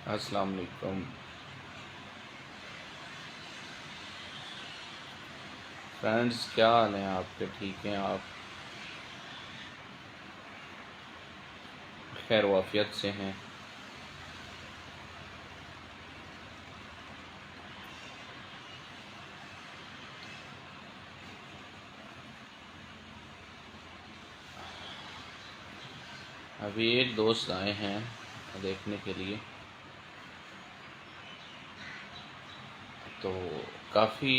السلام علیکم فرینڈز، کیا حال ہیں آپ کے؟ ٹھیک ہیں آپ؟ خیر وافیت سے ہیں؟ ابھی ایک دوست آئے ہیں دیکھنے کے لیے، تو کافی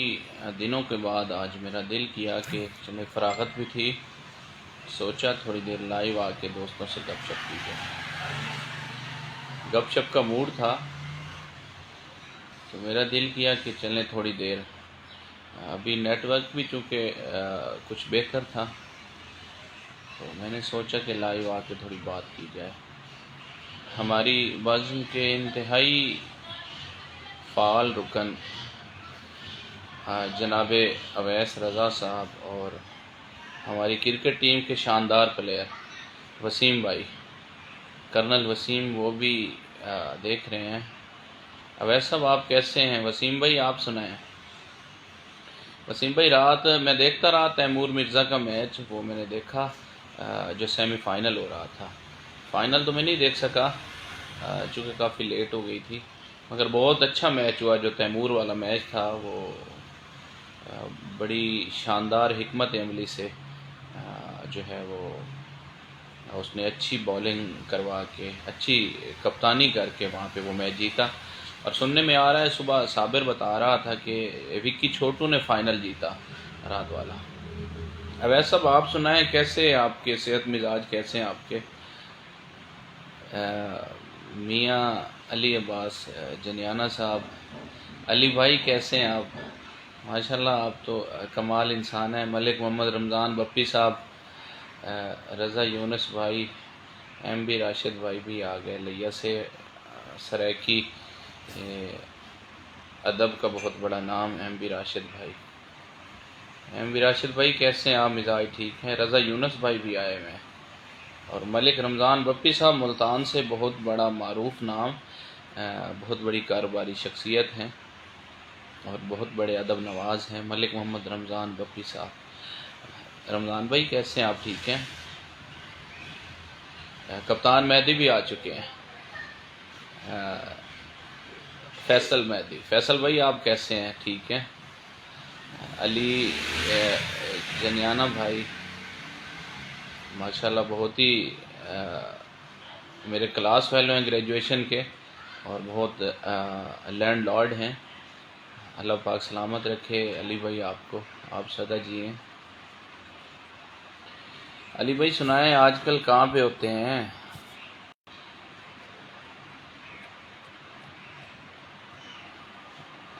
دنوں کے بعد آج میرا دل کیا کہ چلے، فراغت بھی تھی، سوچا تھوڑی دیر لائیو آ کے دوستوں سے گپ شپ کی جائے۔ گپ شپ کا موڈ تھا تو میرا دل کیا کہ چلیں تھوڑی دیر۔ ابھی نیٹ ورک بھی چونکہ کچھ بہتر تھا تو میں نے سوچا کہ لائیو آ کے تھوڑی بات کی جائے۔ ہماری بازم کے انتہائی فعال رکن جناب اویس رضا صاحب اور ہماری کرکٹ ٹیم کے شاندار پلیئر وسیم بھائی، کرنل وسیم، وہ بھی دیکھ رہے ہیں۔ اویس صاحب آپ کیسے ہیں؟ وسیم بھائی آپ سنائیں۔ وسیم بھائی، رات میں دیکھتا رہا تیمور مرزا کا میچ، وہ میں نے دیکھا جو سیمی فائنل ہو رہا تھا۔ فائنل تو میں نہیں دیکھ سکا چونکہ کافی لیٹ ہو گئی تھی، مگر بہت اچھا میچ ہوا۔ جو تیمور والا میچ تھا وہ بڑی شاندار حکمت عملی سے جو ہے وہ اس نے اچھی بولنگ کروا کے، اچھی کپتانی کر کے وہاں پہ وہ میچ جیتا۔ اور سننے میں آ رہا ہے، صبح صابر بتا رہا تھا کہ وکی چھوٹو نے فائنل جیتا رات والا۔ اویس صاحب آپ سنائیں، کیسے آپ کے صحت مزاج کیسے ہیں آپ کے؟ میاں علی عباس جنیانہ صاحب، علی بھائی کیسے ہیں آپ؟ ماشاءاللہ آپ تو کمال انسان ہیں۔ ملک محمد رمضان بپی صاحب، رضا یونس بھائی، ایم بی راشد بھائی بھی آ گئے لیا سے۔ سریکی ادب کا بہت بڑا نام، ایم بی راشد بھائی۔ ایم بی راشد بھائی کیسے ہیں آپ؟ مزاج ٹھیک ہیں؟ رضا یونس بھائی بھی آئے ہوئے ہیں۔ اور ملک رمضان بپی صاحب ملتان سے، بہت بڑا معروف نام، بہت بڑی کاروباری شخصیت ہیں اور بہت بڑے ادب نواز ہیں ملک محمد رمضان بپی صاحب۔ رمضان بھائی کیسے ہیں آپ؟ ٹھیک ہیں؟ کپتان مہدی بھی آ چکے ہیں، فیصل مہدی۔ فیصل بھائی آپ کیسے ہیں؟ ٹھیک ہیں؟ علی جنیانہ بھائی ماشاءاللہ بہت ہی میرے کلاس فیلو ہیں گریجویشن کے، اور بہت لینڈ لارڈ ہیں۔ اللہ پاک سلامت رکھے علی بھائی آپ کو، آپ سدا جئیں۔ علی بھائی سنائیں، آج کل کہاں پہ ہوتے ہیں؟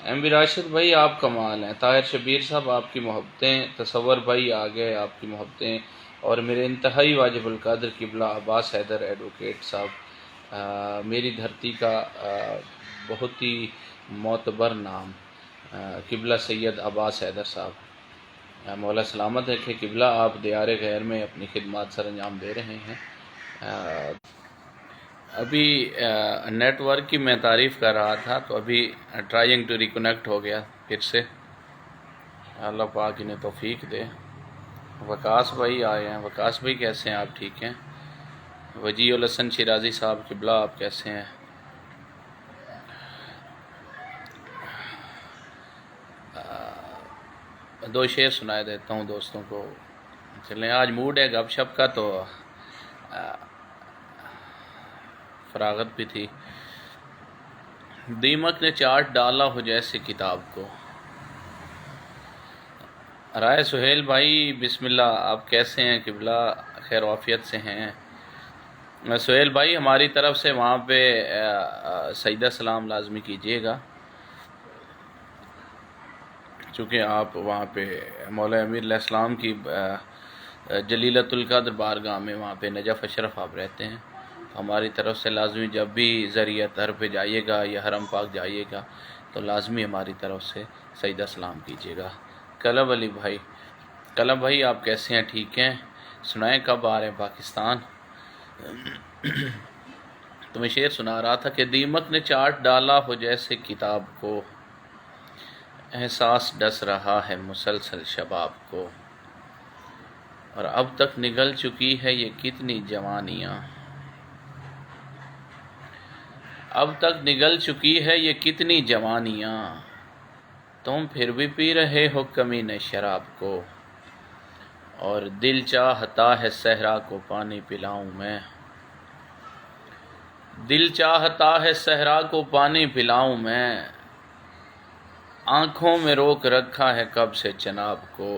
ایم بی راشد بھائی آپ کمال ہیں۔ طاہر شبیر صاحب آپ کی محبتیں، تصور بھائی آ گئے آپ کی محبتیں، اور میرے انتہائی واجب القدر قبلہ عباس حیدر ایڈوکیٹ صاحب، میری دھرتی کا بہت ہی معتبر نام، قبلہ سید عباس حیدر صاحب، مولا سلامت رکھے قبلہ۔ آپ دیار غیر میں اپنی خدمات سر انجام دے رہے ہیں۔ ابھی نیٹ ورک کی میں تعریف کر رہا تھا تو ابھی ٹرائنگ ٹو ریکنیکٹ ہو گیا پھر سے۔ اللہ پاک انہیں توفیق دے۔ وقاص بھائی آئے ہیں۔ وقاص بھائی کیسے ہیں آپ؟ ٹھیک ہیں؟ وجیہ الحسن شیرازی صاحب قبلہ آپ کیسے ہیں؟ دو شعر سنائے دیتا ہوں دوستوں کو۔ چلیں، آج موڈ ہے گپ شپ کا تو فراغت بھی تھی۔ دیمک نے چاٹ ڈالا ہو جیسے کتاب کو۔ رائے سہیل بھائی بسم اللہ، آپ کیسے ہیں؟ قبلہ خیر وافیت سے ہیں؟ سہیل بھائی ہماری طرف سے وہاں پہ سجدہ سلام لازمی کیجیے گا، چونکہ آپ وہاں پہ مولا امیر علیہ السلام کی جلیلۃ القدر بارگاہ میں وہاں پہ نجف اشرف آپ رہتے ہیں۔ ہماری طرف سے لازمی جب بھی ذریعہ تر پہ جائیے گا یا حرم پاک جائیے گا تو لازمی ہماری طرف سے سجدہ سلام کیجیے گا۔ کلب علی بھائی، کلب بھائی آپ کیسے ہیں؟ ٹھیک ہیں؟ سنائیں کب آ رہے ہیں پاکستان؟ تو میں شعر سنا رہا تھا کہ دیمک نے چاٹ ڈالا ہو جیسے کتاب کو، احساس ڈس رہا ہے مسلسل شباب کو، اور اب تک نگل چکی ہے یہ کتنی جوانیاں، اب تک نگل چکی ہے یہ کتنی جوانیاں، تم پھر بھی پی رہے ہو کمینے شراب کو، اور دل چاہتا ہے صحرا کو پانی پلاؤں میں، دل چاہتا ہے صحرا کو پانی پلاؤں میں، آنکھوں میں روک رکھا ہے کب سے چناب کو،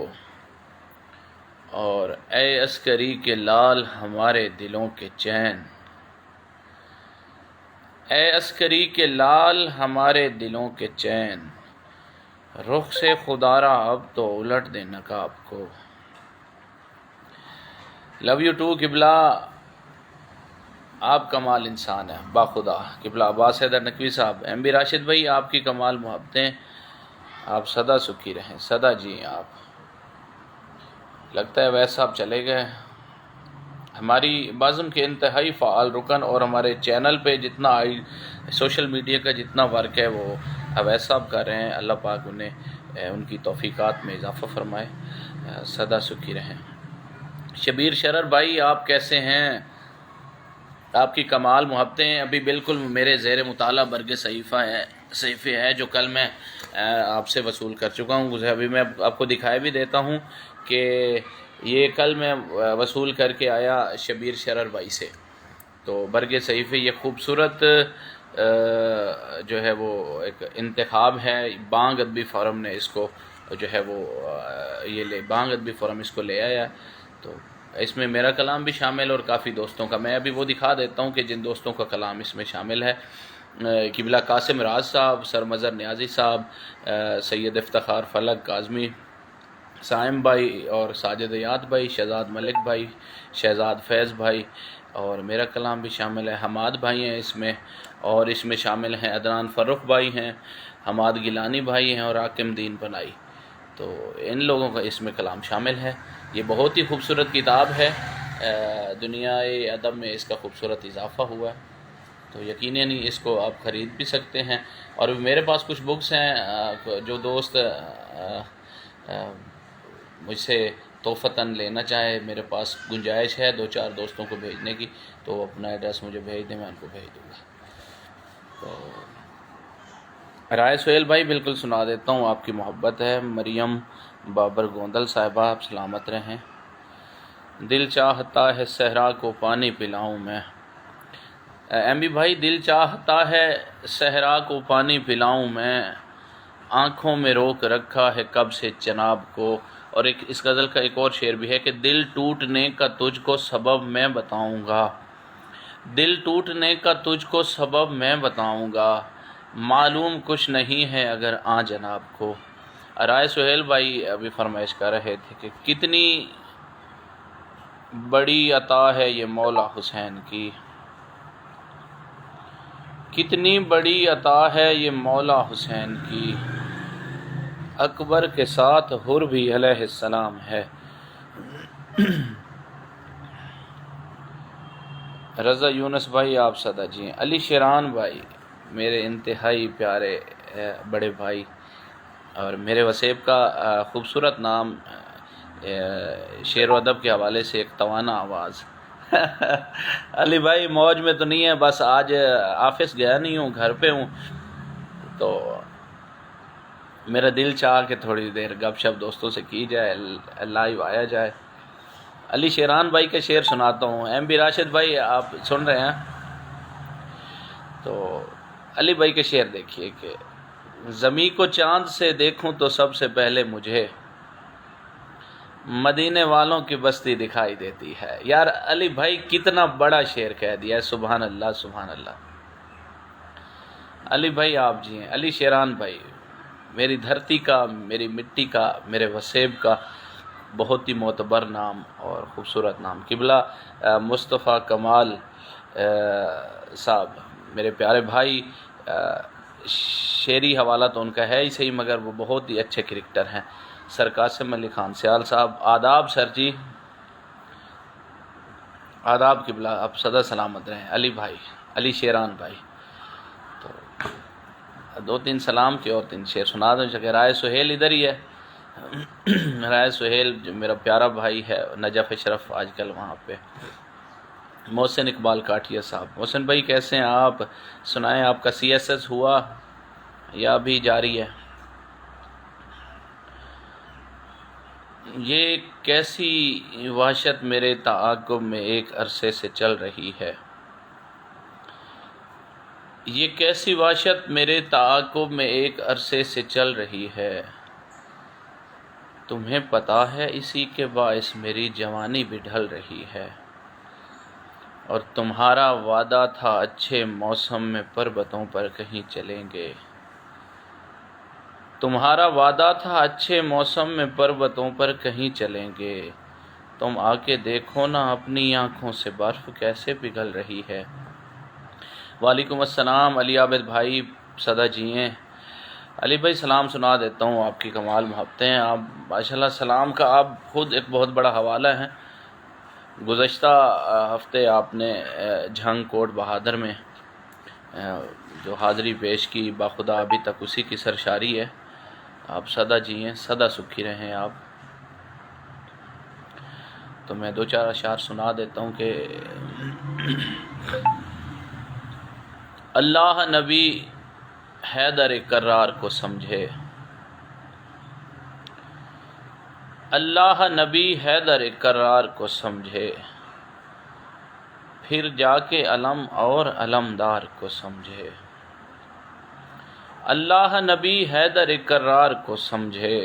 اور اے عسکری کے لال ہمارے دلوں کے چین، اے عسکری کے لال ہمارے دلوں کے چین، رخ سے خدارا اب تو الٹ دے نقاب کو۔ لو یو ٹو قبلہ، آپ کمال انسان ہیں باخدا۔ قبلہ عباس حیدر نقوی صاحب، ایم بی راشد بھائی آپ کی کمال محبتیں، آپ سدا سکھی رہیں، سدا جی آپ۔ لگتا ہے ویسا آپ چلے گئے۔ ہماری بازم کے انتہائی فعال رکن اور ہمارے چینل پہ جتنا سوشل میڈیا کا جتنا ورک ہے وہ اویس صاحب کر رہے ہیں، اللہ پاک انہیں ان کی توفیقات میں اضافہ فرمائے، سدا سکھی رہیں۔ شبیر شرر بھائی آپ کیسے ہیں؟ آپ کی کمال محبتیں ابھی بالکل میرے زیر مطالعہ برگ صحیفے ہے جو کل میں آپ سے وصول کر چکا ہوں۔ ابھی میں آپ کو دکھائی بھی دیتا ہوں کہ یہ کل میں وصول کر کے آیا شبیر شرر بھائی سے۔ تو برگ صحیفے یہ خوبصورت جو ہے وہ ایک انتخاب ہے، بانگ ادبی فورم نے اس کو جو ہے وہ بانگ ادبی فورم اس کو لے آیا، تو اس میں میرا کلام بھی شامل اور کافی دوستوں کا۔ میں ابھی وہ دکھا دیتا ہوں کہ جن دوستوں کا کلام اس میں شامل ہے۔ قبلہ قاسم راز صاحب، سر مظہر نیازی صاحب، سید افتخار فلک کاظمی، سائم بھائی اور ساجد یاد بھائی، شہزاد ملک بھائی، شہزاد فیض بھائی، اور میرا کلام بھی شامل ہے۔ حماد بھائی ہیں اس میں، اور اس میں شامل ہیں عدنان فرخ بھائی ہیں، حماد گیلانی بھائی ہیں اور حاکم دین بنائی۔ تو ان لوگوں کا اس میں کلام شامل ہے۔ یہ بہت ہی خوبصورت کتاب ہے، دنیا ادب میں اس کا خوبصورت اضافہ ہوا ہے، تو یقیناً اس کو آپ خرید بھی سکتے ہیں۔ اور میرے پاس کچھ بکس ہیں، جو دوست مجھ سے تحفتاً لینا چاہے، میرے پاس گنجائش ہے 2-4 دوستوں کو بھیجنے کی، تو اپنا ایڈریس مجھے بھیج دیں، میں ان کو بھیج دوں گا۔ تو رائے سہیل بھائی بالکل سنا دیتا ہوں، آپ کی محبت ہے۔ مریم بابر گوندل صاحبہ، آپ سلامت رہیں۔ دل چاہتا ہے صحرا کو پانی پلاؤں میں، ایم بی بھائی دل چاہتا ہے صحرا کو پانی پلاؤں میں، آنکھوں میں روک رکھا ہے کب سے چناب کو۔ اور اس غزل کا ایک اور شعر بھی ہے کہ دل ٹوٹنے کا تجھ کو سبب میں بتاؤں گا، دل ٹوٹنے کا تجھ کو سبب میں بتاؤں گا، معلوم کچھ نہیں ہے اگر آن جناب کو۔ رائے سہیل بھائی ابھی فرمائش کر رہے تھے کہ کتنی بڑی عطا ہے یہ مولا حسین کی، کتنی بڑی عطا ہے یہ مولا حسین کی، اکبر کے ساتھ حر بھی علیہ السلام ہے۔ رضا یونس بھائی آپ صدا جی ہیں۔ علی شیران بھائی میرے انتہائی پیارے بڑے بھائی، اور میرے وسیب کا خوبصورت نام، شعر و ادب کے حوالے سے ایک توانا آواز۔ علی بھائی موج میں تو نہیں ہے، بس آج آفس گیا نہیں ہوں، گھر پہ ہوں، تو میرا دل چاہ کہ تھوڑی دیر گپ شپ دوستوں سے کی جائے، لائیو آیا جائے۔ علی شیران بھائی کا شعر سناتا ہوں۔ ایم بی راشد بھائی آپ سن رہے ہیں؟ تو علی بھائی کے شعر دیکھیے کہ زمیں کو چاند سے دیکھوں تو سب سے پہلے مجھے مدینے والوں کی بستی دکھائی دیتی ہے۔ یار علی بھائی کتنا بڑا شعر کہہ دیا ہے، سبحان اللہ سبحان اللہ۔ علی بھائی آپ جی ہیں۔ علی شیران بھائی میری دھرتی کا، میری مٹی کا، میرے وسیب کا بہت ہی معتبر نام اور خوبصورت نام۔ قبلہ مصطفیٰ کمال صاحب میرے پیارے بھائی، شعری حوالہ تو ان کا ہے ہی صحیح، مگر وہ بہت ہی اچھے کرکٹر ہیں۔ سر قاسم علی خان سیال صاحب آداب سر جی۔ آداب قبلہ، آپ سدا سلامت رہیں علی بھائی، علی شیران بھائی۔ تو 2-3 سلام کے اور 3 شعر سنا دوں، جگہ رائے سہیل ادھر ہی ہے۔ رائے سہیل جو میرا پیارا بھائی ہے، نجف اشرف آج کل وہاں پہ۔ محسن اقبال کاٹھیا صاحب، محسن بھائی کیسے ہیں آپ؟ سنائیں آپ کا CSS ہوا یا ابھی جاری ہے؟ یہ کیسی وحشت میرے تعاقب میں ایک عرصے سے چل رہی ہے، یہ کیسی وحشت میرے تعاقب میں ایک عرصے سے چل رہی ہے، تمہیں پتہ ہے اسی کے باعث میری جوانی بھی ڈھل رہی ہے، اور تمہارا وعدہ تھا اچھے موسم میں پربتوں پر کہیں چلیں گے، تمہارا وعدہ تھا اچھے موسم میں پربتوں پر کہیں چلیں گے، تم آ کے دیکھو نا اپنی آنکھوں سے برف کیسے پگھل رہی ہے۔ وعلیکم السلام علی عابد بھائی، سدا جیئیں۔ علی بھائی سلام سنا دیتا ہوں، آپ کی کمال محبتیں ہیں، آپ ماشاءاللہ سلام کا آپ خود ایک بہت بڑا حوالہ ہیں۔ گزشتہ ہفتے آپ نے جھنگ کوٹ بہادر میں جو حاضری پیش کی، باخدا ابھی تک اسی کی سرشاری ہے۔ آپ سدا جیئیں، سدا سکھی رہیں آپ۔ تو میں 2-4 اشعار سنا دیتا ہوں کہ اللہ نبی حیدر کرار کو سمجھے، اللہ نبی حیدر کرار کو سمجھے، پھر جا کے علم اور علمدار کو سمجھے، اللہ نبی حیدر کرار کو سمجھے،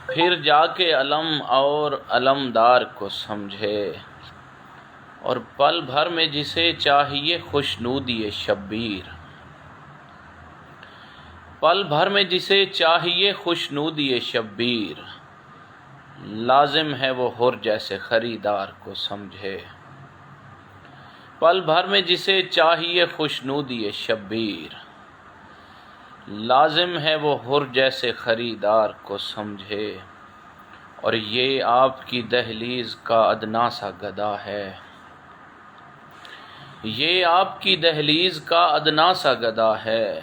پھر جا کے علم اور علمدار کو سمجھے، اور پل بھر میں جسے چاہیے خوشنودی شبیر، پل بھر میں جسے چاہیے خوشنودی شبیر، لازم ہے وہ حر جیسے خریدار کو سمجھے، پل بھر میں جسے چاہیے خوشنودی شبیر، لازم ہے وہ حر جیسے خریدار کو سمجھے، اور یہ آپ کی دہلیز کا ادنا سا گدا ہے، یہ آپ کی دہلیز کا ادنا سا گدا ہے،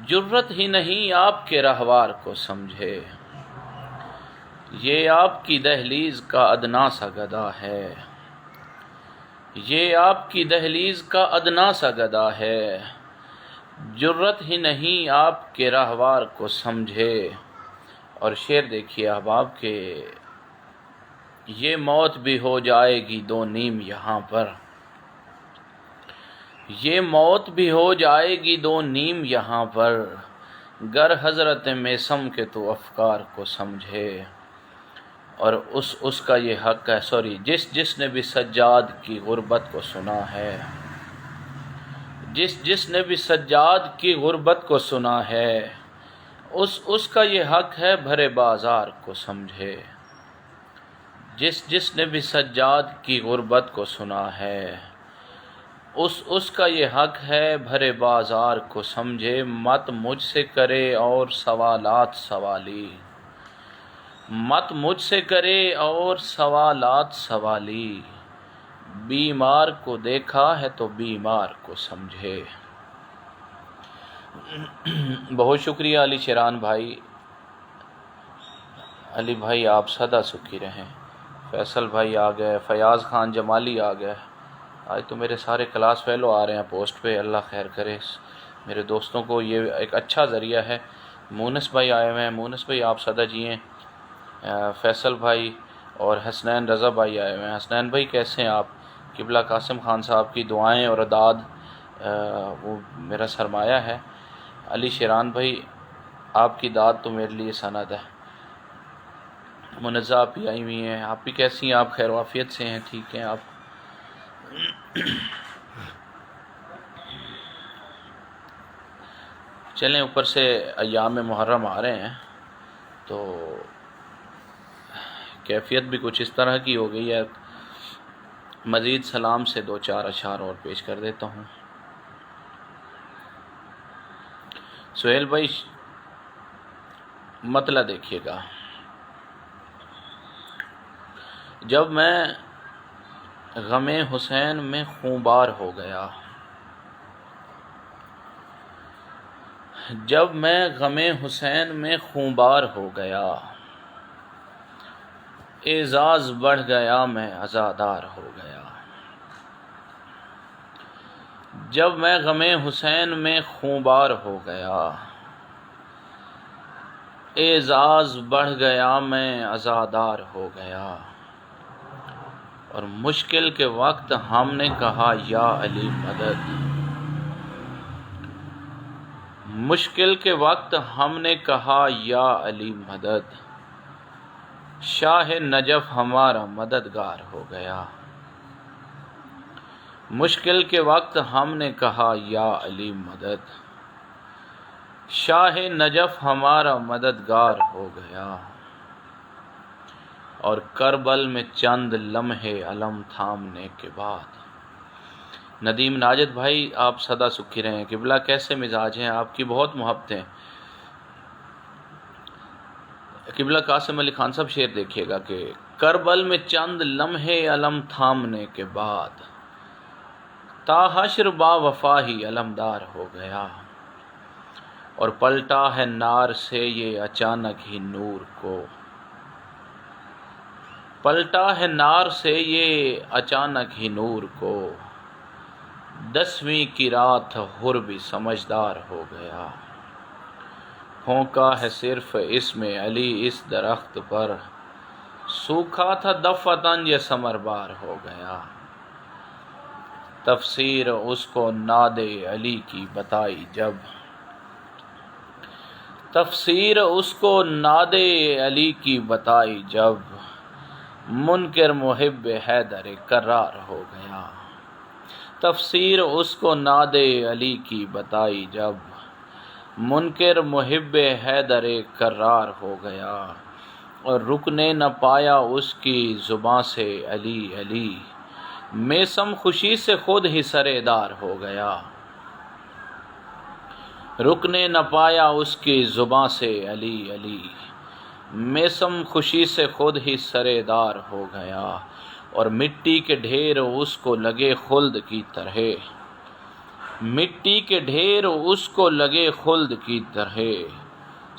جرت ہی نہیں آپ کے رہوار کو سمجھے، یہ آپ کی دہلیز کا ادنا سا گدا ہے، یہ آپ کی دہلیز کا ادنا سا گدا ہے، جرت ہی نہیں آپ کے رہوار کو سمجھے۔ اور شعر دیکھیے احباب کے، یہ موت بھی ہو جائے گی 2 نیم یہاں پر، یہ موت بھی ہو جائے گی 2 نیم یہاں پر، گر حضرت میثم کے تو افکار کو سمجھے، اور اس کا یہ حق ہے، جس نے بھی سجاد کی غربت کو سنا ہے، جس نے بھی سجاد کی غربت کو سنا ہے، اس کا یہ حق ہے بھرے بازار کو سمجھے، جس نے بھی سجاد کی غربت کو سنا ہے، اس کا یہ حق ہے بھرے بازار کو سمجھے، مت مجھ سے کرے اور سوالات سوالی، مت مجھ سے کرے اور سوالات سوالی، بیمار کو دیکھا ہے تو بیمار کو سمجھے۔ بہت شکریہ علی شیران بھائی، علی بھائی آپ سدا سکھی رہیں۔ فیصل بھائی آ گئے، فیاض خان جمالی آ گئے، آج تو میرے سارے کلاس فیلو آ رہے ہیں پوسٹ پہ، اللہ خیر کرے میرے دوستوں کو، یہ ایک اچھا ذریعہ ہے۔ مونس بھائی آئے ہوئے ہیں، مونس بھائی آپ سدا جیئیں۔ فیصل بھائی اور حسنین رضا بھائی آئے ہوئے ہیں، حسنین بھائی کیسے ہیں آپ؟ قبلہ قاسم خان صاحب کی دعائیں اور اعداد وہ میرا سرمایہ ہے۔ علی شیران بھائی آپ کی داد تو میرے لیے سند ہے۔ منزہ آپ بھی آئی ہوئی ہیں، آپ بھی کیسی ہیں؟ آپ خیر وافیت سے ہیں؟ ٹھیک ہیں آپ؟ چلیں، اوپر سے ایام محرم آ رہے ہیں تو کیفیت بھی کچھ اس طرح کی ہو گئی ہے، مزید سلام سے 2-4 اشعار اور پیش کر دیتا ہوں۔ سہیل بھائی مطلع دیکھیے گا، جب میں غم حسین میں خونبار ہو گیا، جب میں غم حسین میں خونبار ہو گیا، اعزاز بڑھ گیا میں عزادار ہو گیا۔ جب میں غم حسین میں خونبار ہو گیا، اعزاز بڑھ گیا میں عزادار ہو گیا۔ اور مشکل کے وقت ہم نے کہا یا علی مدد، مشکل کے وقت ہم نے کہا یا علی مدد، شاہ نجف ہمارا مددگار ہو گیا۔ مشکل کے وقت ہم نے کہا یا علی مدد، شاہ نجف ہمارا مددگار ہو گیا۔ اور کربل میں چند لمحے علم تھامنے کے بعد۔ ندیم ناجد بھائی آپ سدا سکھی رہیں، قبلہ کیسے مزاج ہیں آپ کی، بہت محبتیں۔ قبلہ قاسم علی خان صاحب شعر دیکھیے گا کہ کربل میں چند لمحے علم تھامنے کے بعد، تا حشر با وفا ہی علمدار ہو گیا۔ اور پلٹا ہے نار سے یہ اچانک ہی نور کو، پلٹا ہے نار سے یہ اچانک ہی نور کو، 10ویں کی رات حر بھی سمجھدار ہو گیا۔ پھونکا ہے صرف اسم علی اس درخت پر، سوکھا تھا دفتن یہ ثمربار ہو گیا۔ تفسیر اس کو ناد علی کی بتائی جب، تفسیر اس کو ناد علی کی بتائی جب، منکر محب حیدر کرار ہو گیا۔ تفسیر اس کو ناد علی کی بتائی جب، منکر محب حیدر کرار ہو گیا۔ اور رکنے نہ پایا اس کی زباں سے علی علی، میثم خوشی سے خود ہی سرےدار ہو گیا۔ رکنے نہ پایا اس کی زباں سے علی علی، میثم خوشی سے خود ہی سرےدار ہو گیا۔ اور مٹی کے ڈھیر اس کو لگے خلد کی طرح، مٹی کے ڈھیر اس کو لگے خلد کی طرح،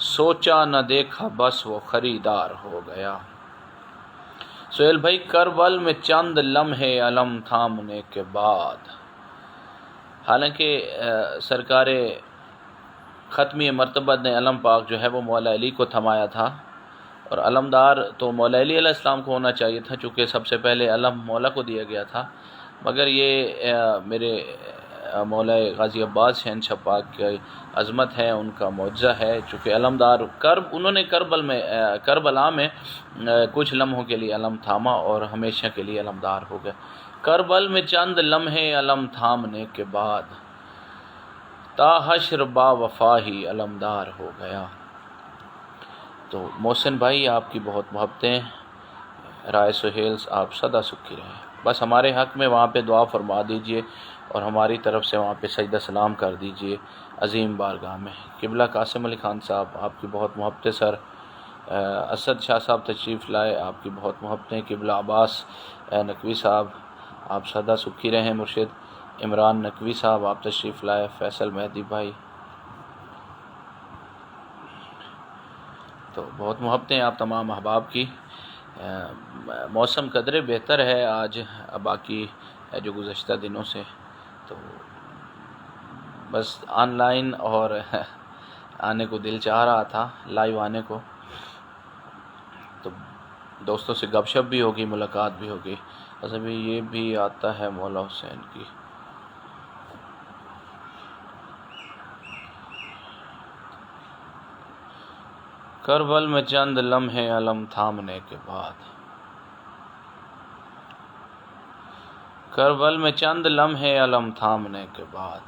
سوچا نہ دیکھا بس وہ خریدار ہو گیا۔ سہیل بھائی کربل میں چند لمحے علم تھامنے کے بعد، حالانکہ سرکار ختمی مرتبہ نے علم پاک جو ہے وہ مولا علی کو تھمایا تھا، اور علمدار تو مولا علی علیہ السلام کو ہونا چاہیے تھا، چونکہ سب سے پہلے علم مولا کو دیا گیا تھا، مگر یہ میرے مولا غازی عباس شہنشاہ پاک کی عظمت ہے، ان کا معجزہ ہے، چونکہ علمدار انہوں نے کربلا میں کچھ لمحوں کے لیے علم تھاما اور ہمیشہ کے لیے علمدار ہو گئے۔ کربل میں چند لمحے علم تھامنے کے بعد، تا حشر با وفا ہی علمدار ہو گیا۔ تو محسن بھائی آپ کی بہت محبتیں، رائے سہیل آپ سدا سکھی رہیں، بس ہمارے حق میں وہاں پہ دعا فرما دیجئے اور ہماری طرف سے وہاں پہ سجدہ سلام کر دیجئے عظیم بارگاہ میں۔ قبلہ قاسم علی خان صاحب آپ کی بہت محبتیں، سر اسد شاہ صاحب تشریف لائے، آپ کی بہت محبتیں، قبلہ عباس نقوی صاحب آپ سدا سکھی رہیں، مرشد عمران نقوی صاحب آپ تشریف لائے، فیصل مہدی بھائی، تو بہت محبتیں آپ تمام احباب کی۔ موسم قدرے بہتر ہے آج باقی جو گزشتہ دنوں سے، تو بس آن لائن اور آنے کو دل چاہ رہا تھا، لائیو آنے کو، تو دوستوں سے گپ شپ بھی ہوگی، ملاقات بھی ہوگی۔ بس ابھی یہ بھی آتا ہے مولا حسین کی، کربل میں چند لمحے علم تھامنے کے بعد، کربل میں چند لمحے علم تھامنے کے بعد،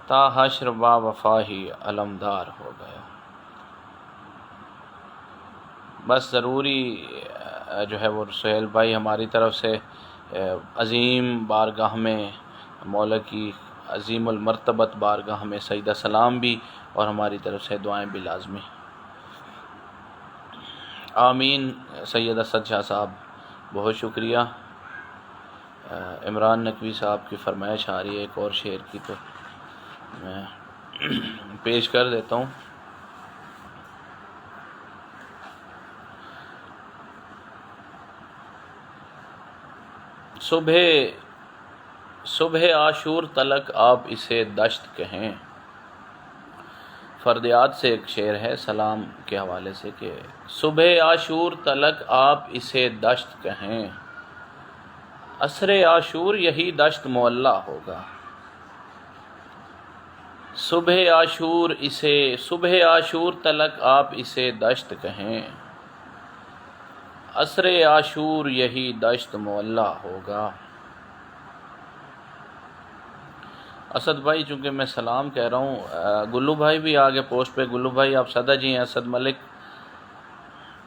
تا حشر با وفا ہی علمدار ہو گیا۔ بس ضروری جو ہے وہ سہیل بھائی ہماری طرف سے عظیم بارگاہ میں، مولا کی عظیم المرتبت بارگاہ میں سجدہ سلام بھی، اور ہماری طرف سے دعائیں بھی لازمی۔ آمین۔ سید اسد شاہ صاحب بہت شکریہ، عمران نقوی صاحب کی فرمائش آ رہی ہے ایک اور شعر کی، تو میں پیش کر دیتا ہوں۔ صبح عاشور تلک آپ اسے دشت کہیں۔ فردیات سے ایک شعر ہے سلام کے حوالے سے کہ صبح عاشور تلک آپ اسے دشت کہیں، عصر عاشور یہی دشت معلیٰ ہوگا۔ صبح عاشور تلک آپ اسے دشت کہیں، عصر عاشور یہی دشت معلیٰ ہوگا۔ اسد بھائی چونکہ میں سلام کہہ رہا ہوں، گلو بھائی بھی آگے پوسٹ پہ، گلو بھائی آپ صدا جی ہیں، اسد ملک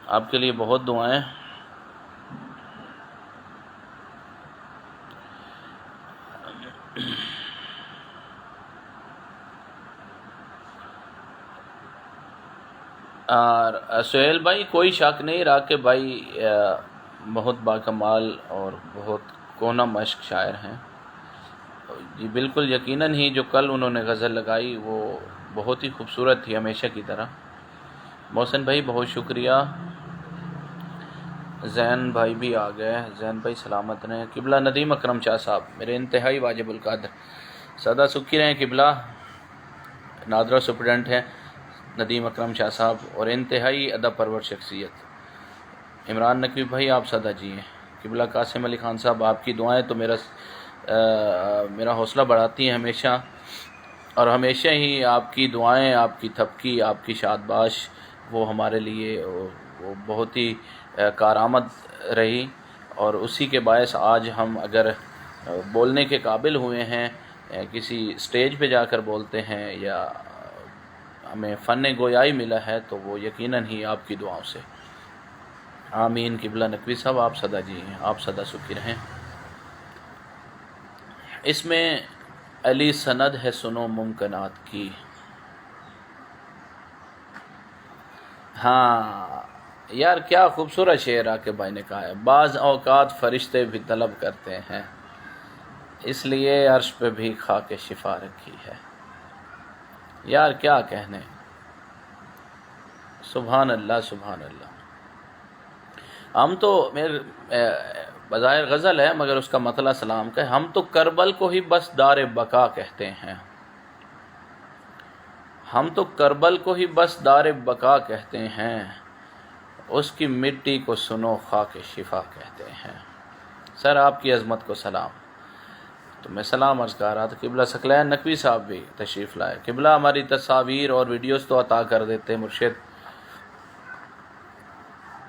آپ کے لیے بہت دعائیں۔ سہیل بھائی کوئی شک نہیں، راکب بھائی بہت باکمال اور بہت کونا مشق شاعر ہیں جی، بالکل یقیناً ہی جو کل انہوں نے غزل لگائی وہ بہت ہی خوبصورت تھی ہمیشہ کی طرح۔ محسن بھائی بہت شکریہ، زین بھائی بھی آ گئے، زین بھائی سلامت رہیں۔ قبلہ ندیم اکرم شاہ صاحب میرے انتہائی واجب القدر، سدا سکھی رہیں قبلہ، نادرہ سپرڈنٹ ہیں ندیم اکرم شاہ صاحب، اور انتہائی ادب پرور شخصیت عمران نقوی بھائی آپ صدا جی ہیں۔ قبلہ قاسم علی خان صاحب آپ کی دعائیں تو میرا حوصلہ بڑھاتی ہیں ہمیشہ، اور ہمیشہ ہی آپ کی دعائیں، آپ کی تھپکی، آپ کی شادباش وہ ہمارے لیے وہ بہت ہی کارآمد رہی، اور اسی کے باعث آج ہم اگر بولنے کے قابل ہوئے ہیں، کسی سٹیج پہ جا کر بولتے ہیں، یا ہمیں فن گویائی ملا ہے، تو وہ یقیناً ہی آپ کی دعاؤں سے۔ آمین۔ قبلہ نقوی صاحب آپ صدا جی ہیں، آپ صدا سکھی رہیں۔ اس میں علی سند ہے سنو ممکنات کی۔ ہاں یار کیا خوبصورت شعر عاقب بھائی نے کہا ہے، بعض اوقات فرشتے بھی طلب کرتے ہیں، اس لیے عرش پہ بھی خاک شفا رکھی ہے۔ یار کیا کہنے، سبحان اللہ سبحان اللہ۔ ہم تو بظاہر غزل ہے مگر اس کا مطلع سلام کا ہے، ہم تو کربل کو ہی بس دار بقا کہتے ہیں، ہم تو کربل کو ہی بس دار بقا کہتے ہیں، اس کی مٹی کو سنو خاک شفا کہتے ہیں۔ سر آپ کی عظمت کو سلام۔ تو میں سلام عرض کر رہا تھا، قبلہ ثقلین نقوی صاحب بھی تشریف لائے، قبلہ ہماری تصاویر اور ویڈیوز تو عطا کر دیتے مرشد۔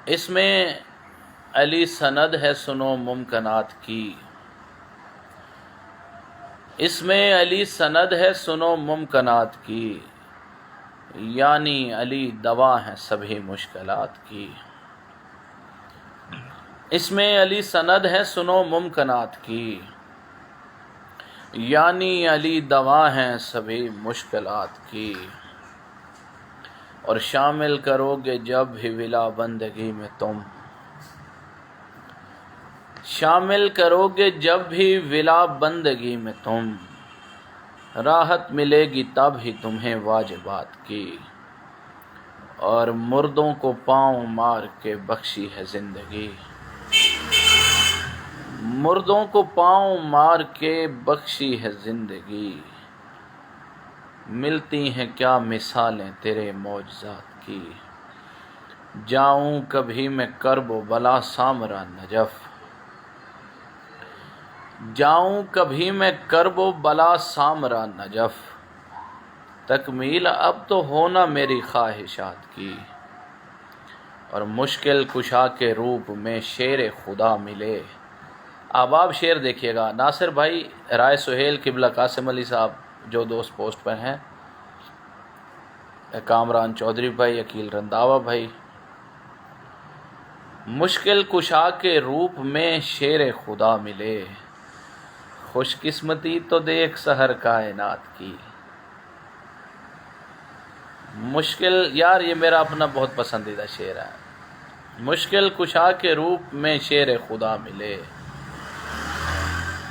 اس میں علی سند ہے سنو ممکنات کی، اس میں علی سند ہے سنو ممکنات کی، یعنی علی دوا ہے سبھی مشکلات کی۔ اس میں علی سند ہے سنو ممکنات کی، یعنی علی دوا ہیں سبھی مشکلات کی، اور شامل کرو گے جب بھی ولا بندگی میں تم، شامل کرو گے جب بھی ولا بندگی میں تم، راحت ملے گی تب ہی تمہیں واجبات کی، اور مردوں کو پاؤں مار کے بخشی ہے زندگی، مردوں کو پاؤں مار کے بخشی ہے زندگی، ملتی ہیں کیا مثالیں تیرے معجزات کی، جاؤں کبھی میں کرب و بلا سامرا نجف، جاؤں کبھی میں کرب و بلا سامرا نجف، تکمیل اب تو ہونا میری خواہشات کی، اور مشکل کشا کے روپ میں شیر خدا ملے۔ آباب شعر دیکھیے گا، ناصر بھائی، رائے سہیل، قبلہ قاسم علی صاحب جو دوست پوسٹ پر ہیں، کامران چودھری بھائی، عقیل رنداوا بھائی۔ مشکل کشا کے روپ میں شیر خدا ملے، خوش قسمتی تو دیکھ سحر کائنات کی۔ مشکل، یار یہ میرا اپنا بہت پسندیدہ شعر ہے، مشکل کشا کے روپ میں شیر خدا ملے،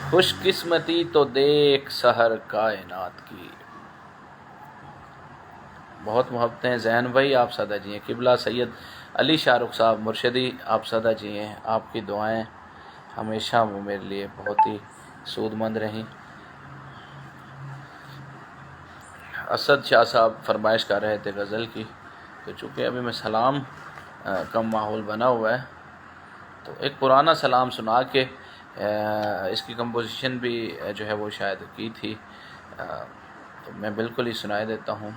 خوش قسمتی تو دیکھ سحر کائنات کی. بہت محبتیں. زین بھائی آپ سادہ جی ہیں. قبلہ سید علی شاہ رخ صاحب مرشدی آپ سادہ جی ہیں. آپ کی دعائیں ہمیشہ وہ میرے لیے بہت ہی سود مند رہیں. اسد شاہ صاحب فرمائش کر رہے تھے غزل کی، تو چونکہ ابھی میں سلام کا ماحول بنا ہوا ہے تو ایک پرانا سلام سنا کے اس کی کمپوزیشن بھی جو ہے وہ شاید کی تھی، تو میں بالکل ہی سنائے دیتا ہوں.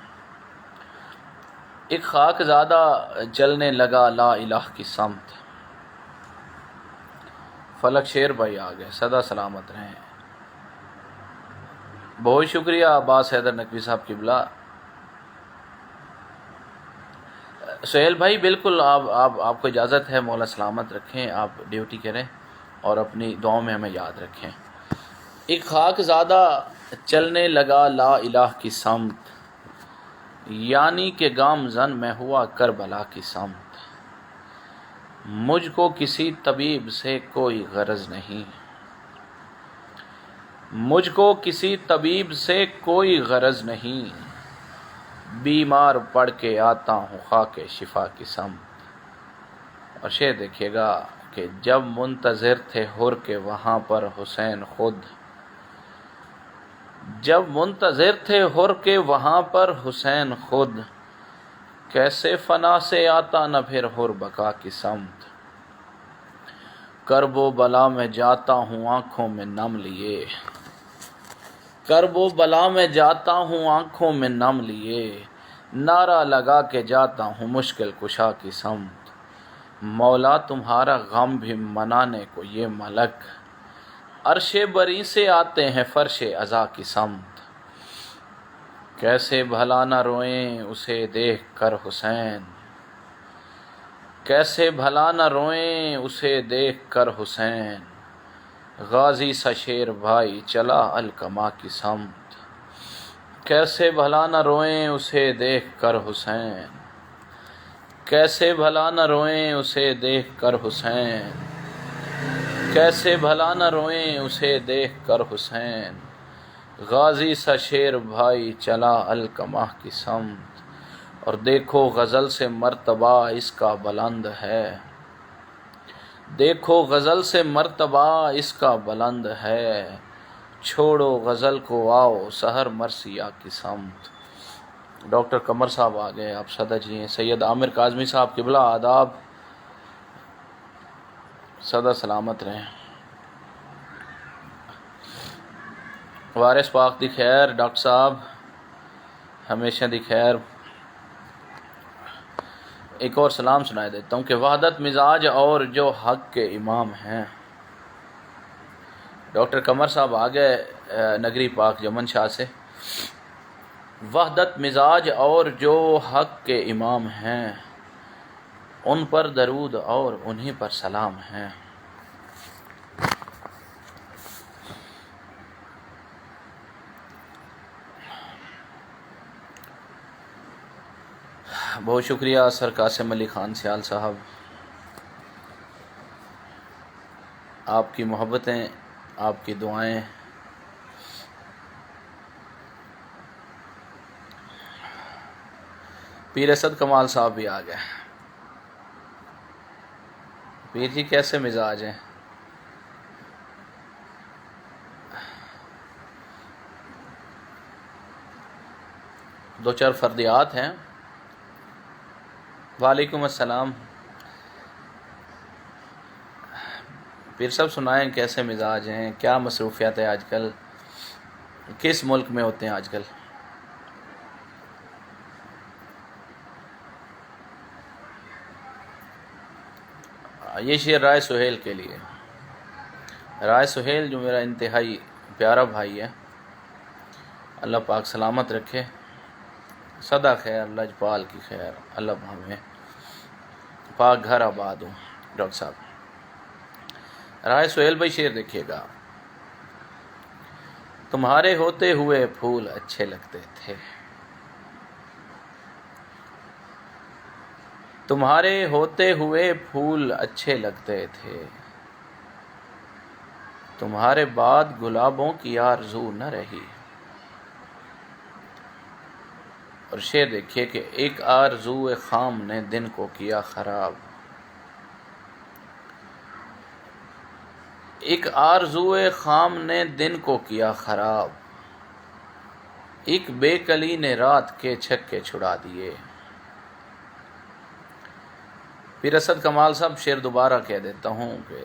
ایک خاک زادہ چلنے لگا لا الہ کی سمت. فلک شیر بھائی آ گئے، سدا سلامت رہیں. بہت شکریہ عباس حیدر نقوی صاحب قبلہ. سہیل بھائی بالکل آپ کو اجازت ہے، مولا سلامت رکھیں، آپ ڈیوٹی کریں اور اپنی دعاؤں میں ہمیں یاد رکھیں. ایک خاک زادہ چلنے لگا لا الہ کی سمت، یعنی کہ گام زن میں ہوا کربلا کی سمت. مجھ کو کسی طبیب سے کوئی غرض نہیں، مجھ کو کسی طبیب سے کوئی غرض نہیں، بیمار پڑھ کے آتا ہوں خاک شفا کی سمت. اور شعر دیکھیے گا کہ جب منتظر تھے حر کے وہاں پر حسین خود، جب منتظر تھے حر کے وہاں پر حسین خود، کیسے فنا سے آتا نہ پھر حر بقا کی سمت. کرب و بلا میں جاتا ہوں آنکھوں میں نم لیے، کرب و بلا میں جاتا ہوں آنکھوں میں نم لیے، نعرہ لگا کے جاتا ہوں مشکل کشا کی سمت. مولا تمہارا غم بھی منانے کو یہ ملک، عرش بری سے آتے ہیں فرش عزا کی سمت. کیسے بھلا نہ روئیں اسے دیکھ کر حسین، کیسے بھلا نہ روئیں اسے دیکھ کر حسین، غازی سا شیر بھائی چلا الکما کی سمت. کیسے بھلا نہ روئیں اسے دیکھ کر حسین، کیسے بھلا نہ روئیں اسے دیکھ کر حسین، کیسے بھلا نہ روئیں اسے دیکھ کر حسین، غازی سا شیر بھائی چلا الکما کی سمت. اور دیکھو غزل سے مرتبہ اس کا بلند ہے، دیکھو غزل سے مرتبہ اس کا بلند ہے، چھوڑو غزل کو آؤ سحر مرثیہ کی سمت. ڈاکٹر قمر صاحب آ گئے، آپ سادہ جی ہیں. سید عامر کاظمی صاحب قبلہ آداب، سدا سلامت رہیں. وارث پاک دی خیر ڈاکٹر صاحب، ہمیشہ دی خیر. ایک اور سلام سنائے دیتا ہوں کہ وحدت مزاج اور جو حق کے امام ہیں. ڈاکٹر قمر صاحب آ گئے نگری پاک جمن شاہ سے. وحدت مزاج اور جو حق کے امام ہیں، ان پر درود اور انہی پر سلام ہیں. بہت شکریہ سر قاسم علی خان سیال صاحب، آپ کی محبتیں، آپ کی دعائیں. پیر اسد کمال صاحب بھی آ گئے. پیر جی کیسے مزاج ہیں؟ دو چار فردیات ہیں. وعلیکم السلام. پیر صاحب سنائیں کیسے مزاج ہیں، کیا مصروفیات ہے آج کل، کس ملک میں ہوتے ہیں آج کل؟ یہ شعر رائے سہیل کے لیے. رائے سہیل جو میرا انتہائی پیارا بھائی ہے، اللہ پاک سلامت رکھے، سدا خیر، لجپال کی خیر، اللہ ہمیں پاک گھر آباد ہو. ڈاکٹر صاحب رائے سہیل بھائی شعر دیکھیے گا. تمہارے ہوتے ہوئے پھول اچھے لگتے تھے، تمہارے ہوتے ہوئے پھول اچھے لگتے تھے، تمہارے بعد گلابوں کی آرزو نہ رہی۔ اور شعر دیکھیے کہ ایک آرزو خام نے دن کو کیا خراب، ایک آرزو خام نے دن کو کیا خراب، ایک بے کلی نے رات کے چھکے چھڑا دیے۔ پیر اسد کمال صاحب شعر دوبارہ کہہ دیتا ہوں کہ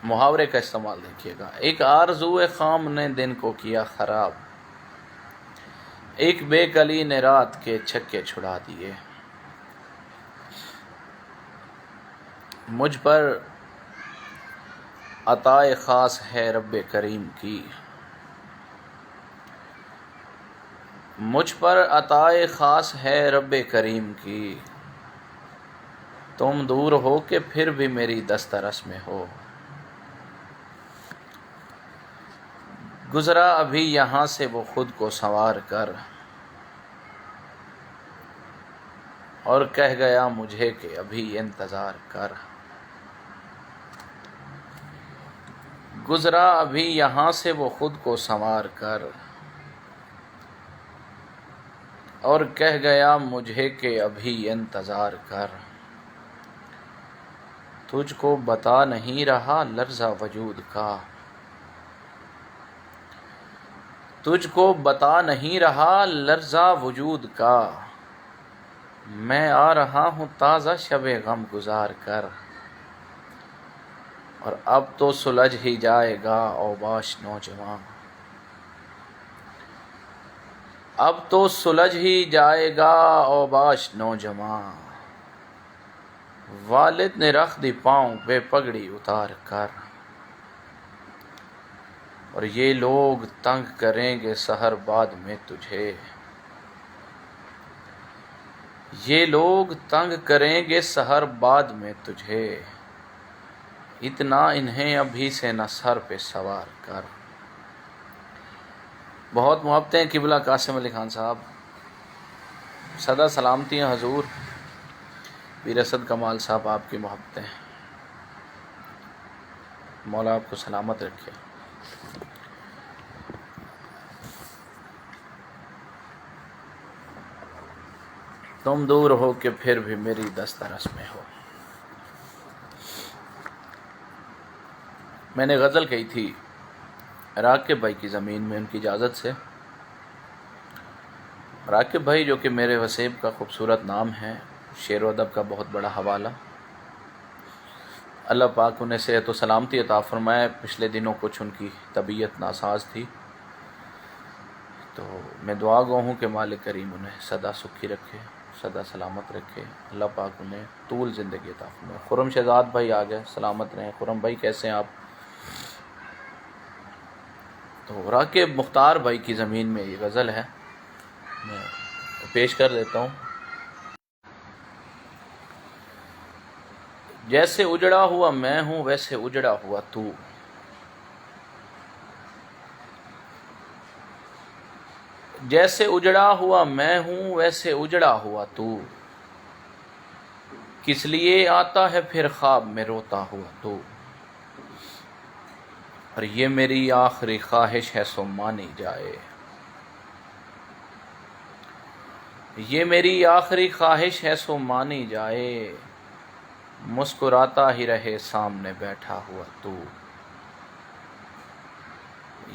محاورے کا استعمال دیکھیے گا۔ ایک آرزو خام نے دن کو کیا خراب، ایک بے کلی نے رات کے چھکے چھڑا دیے۔ مجھ پر عطائے خاص ہے رب کریم کی، مجھ پر عطائے خاص ہے رب کریم کی، تم دور ہو کے پھر بھی میری دسترس میں ہو۔ گزرا ابھی یہاں سے وہ خود کو سنوار کر، اور کہہ گیا مجھے کہ ابھی انتظار کر۔ گزرا ابھی یہاں سے وہ خود کو سنوار کر، اور کہہ گیا مجھے کہ ابھی انتظار کر۔ تجھ کو بتا نہیں رہا لرزہ وجود کا، تجھ کو بتا نہیں رہا لرزہ وجود کا، میں آ رہا ہوں تازہ شب غم گزار کر۔ اور اب تو سلجھ ہی جائے گا اوباش نوجواں، اب تو سلجھ ہی جائے گا اوباش نوجواں، والد نے رکھ دی پاؤں پہ پگڑی اتار کر۔ اور یہ لوگ تنگ کریں گے سحر بعد میں تجھے، یہ لوگ تنگ کریں گے سحر بعد میں تجھے، اتنا انہیں ابھی سے نہ سر پہ سوار کر۔ بہت محبتیں قبلہ قاسم علی خان صاحب، سدا سلامتیاں حضور پیر اسد کمال صاحب، آپ کی محبتیں، مولا آپ کو سلامت رکھے۔ تم دور ہو کہ پھر بھی میری دسترس میں ہو۔ میں نے غزل کہی تھی راکب بھائی کی زمین میں، ان کی اجازت سے۔ راکب بھائی جو کہ میرے وسیب کا خوبصورت نام ہے، شعر و ادب کا بہت بڑا حوالہ، اللہ پاک انہیں صحت و سلامتی عطا فرمائے۔ پچھلے دنوں کچھ ان کی طبیعت ناساز تھی، تو میں دعا گو ہوں کہ مالک کریم انہیں سدا سکھی رکھے، سدا سلامت رکھے، اللہ پاک انہیں طول زندگی عطا فرمائے۔ خرم شہزاد بھائی آ گئے، سلامت رہیں خرم بھائی، کیسے ہیں آپ؟ تو راکب مختار بھائی کی زمین میں یہ غزل ہے، میں پیش کر دیتا ہوں۔ جیسے اجڑا ہوا میں ہوں ویسے اجڑا ہوا تو، جیسے اجڑا ہوا میں ہوں ویسے اجڑا ہوا تو، کس لیے آتا ہے پھر خواب میں روتا ہوا تو، اور یہ میری آخری خواہش ہے سو مانی جائے، یہ میری آخری خواہش ہے سو مانی جائے، مسکراتا ہی رہے سامنے بیٹھا ہوا تو،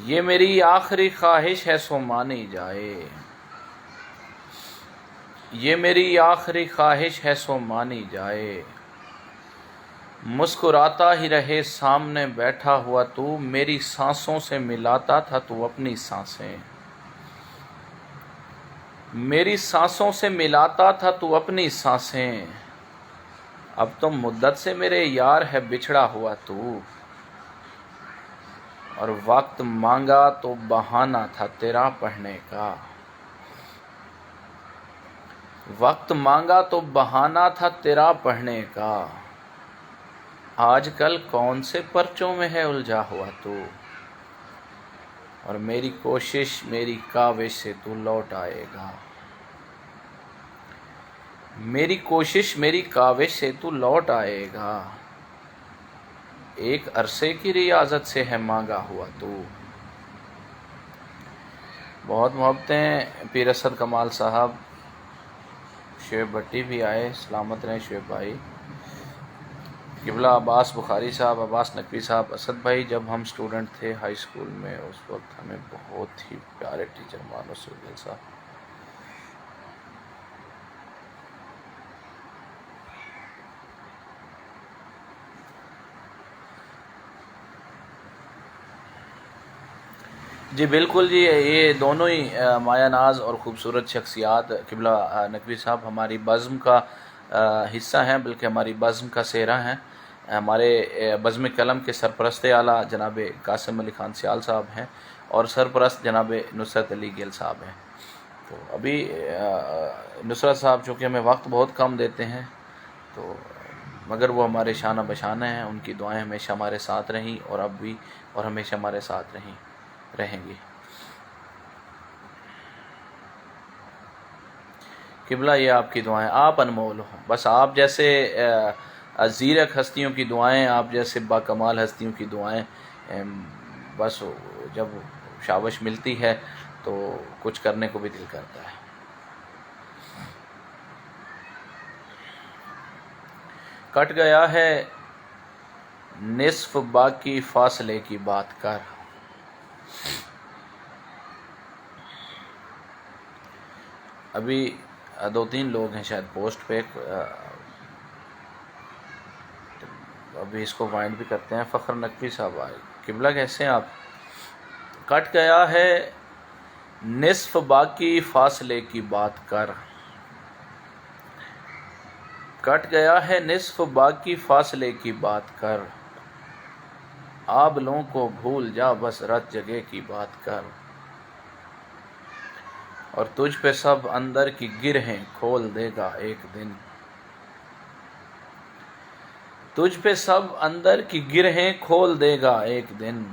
یہ میری آخری خواہش ہے سو مانی جائے، یہ میری آخری خواہش ہے سو مانی جائے، مسکراتا ہی رہے سامنے بیٹھا ہوا تو، میری سانسوں سے ملاتا تھا تو اپنی سانسیں، میری سانسوں سے ملاتا تھا تو اپنی سانسیں، اب تو مدت سے میرے یار ہے بچھڑا ہوا تو، اور وقت مانگا تو بہانہ تھا تیرا پڑھنے کا، وقت مانگا تو بہانہ تھا تیرا پڑھنے کا، آج کل کون سے پرچوں میں ہے الجھا ہوا تو، اور میری کوشش میری کاوش سے تو لوٹ آئے گا، میری کوشش میری کاوش سے تو لوٹ آئے گا، ایک عرصے کی ریاضت سے ہے مانگا ہوا تو۔ بہت محبتیں پیر اسد کمال صاحب۔ شعیب بھٹی بھی آئے، سلامت رہیں شعیب بھائی۔ قبلہ عباس بخاری صاحب، عباس نقوی صاحب۔ اسد بھائی جب ہم اسٹوڈنٹ تھے ہائی اسکول میں اس وقت ہمیں بہت ہی پیارے ٹیچر مانو سعودیل صاحب۔ جی بالکل جی، یہ دونوں ہی مایہ ناز اور خوبصورت شخصیات قبلہ نقوی صاحب ہماری بزم کا حصہ ہیں، بلکہ ہماری بزم کا سہرا ہیں۔ ہمارے بزم قلم کے سرپرست اعلیٰ جناب قاسم علی خان سیال صاحب ہیں اور سرپرست جناب نصرت علی گل صاحب ہیں۔ تو ابھی نصرت صاحب چونکہ ہمیں وقت بہت کم دیتے ہیں تو مگر وہ ہمارے شانہ بشانہ ہیں، ان کی دعائیں ہمیشہ ہمارے ساتھ رہیں اور اب بھی اور ہمیشہ ہمارے ساتھ رہیں گی۔ قبلہ یہ آپ کی دعائیں، آپ انمول ہوں، بس آپ جیسے زیرک ہستیوں کی دعائیں، آپ جیسے باکمال ہستیوں کی دعائیں، بس جب شابش ملتی ہے تو کچھ کرنے کو بھی دل کرتا ہے۔ کٹ گیا ہے نصف باقی فاصلے کی بات کر۔ ابھی 2-3 لوگ ہیں شاید پوسٹ پہ، ابھی اس کو وائنڈ بھی کرتے ہیں۔ فخر نقوی صاحب آئے، قبلہ کیسے ہیں آپ؟ کٹ گیا ہے نصف باقی فاصلے کی بات کر، کٹ گیا ہے نصف باقی فاصلے کی بات کر، آبلوں کو بھول جا بس رت جگہ کی بات کر، اور تجھ پہ سب اندر کی گرہیں کھول دے گا ایک دن، تجھ پہ سب اندر کی گرہیں کھول دے گا ایک دن،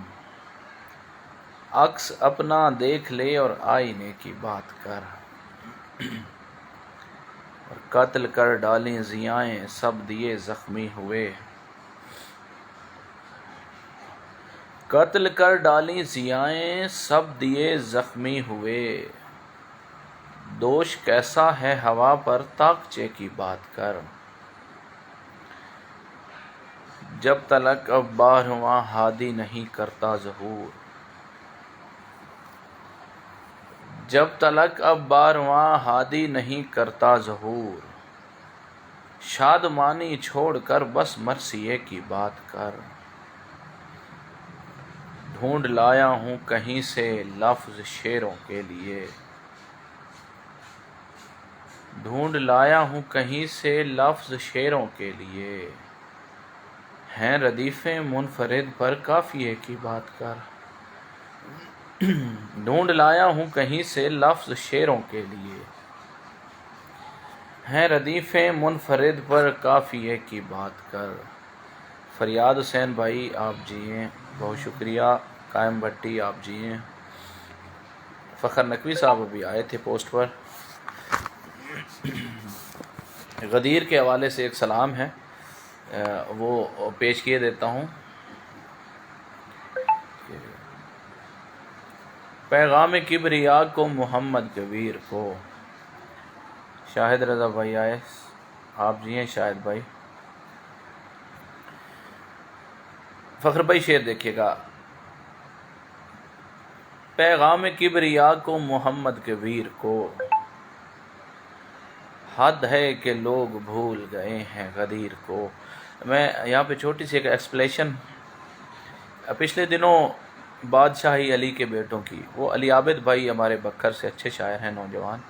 عکس اپنا دیکھ لے اور آئینے کی بات کر، اور قتل کر ڈالیں ضیائیں سب دیے زخمی ہوئے، قتل کر ڈالیں ضیائیں سب دیے زخمی ہوئے، دوش کیسا ہے ہوا پر طاقچے کی بات کر، جب تلک اب بارہواں ہادی نہیں کرتا ظہور، جب تلک اب بارہواں ہادی نہیں کرتا ظہور، شادمانی چھوڑ کر بس مرثیے کی بات کر، ڈھونڈ لایا ہوں کہیں سے لفظ شعروں کے لیے، ڈھونڈ لایا ہوں کہیں سے لفظ شعروں کے لیے، ہیں ردیفیں منفرد پر قافیے کی بات کر، ڈھونڈ لایا ہوں کہیں سے لفظ شعروں کے لیے، ہیں ردیفیں منفرد پر قافیے کی بات کر۔ فریاد حسین بھائی آپ جیئیں، بہت شکریہ۔ قائم بھٹی آپ جیئیں۔ فخر نقوی صاحب ابھی آئے تھے پوسٹ پر۔ غدیر کے حوالے سے ایک سلام ہے، وہ پیش کیے دیتا ہوں۔ پیغام کبریا کو محمد کبیر کو، شاہد رضا بھائی آئے، آپ جی ہیں شاہد بھائی۔ فخر بھائی شعر دیکھیے گا۔ پیغام کبریا کو محمد کبیر کو، حد ہے کہ لوگ بھول گئے ہیں غدیر کو۔ میں یہاں پہ چھوٹی سی ایک ایکسپلیشن، پچھلے دنوں بادشاہی علی کے بیٹوں کی، وہ علی عابد بھائی ہمارے بکر سے اچھے شاعر ہیں نوجوان،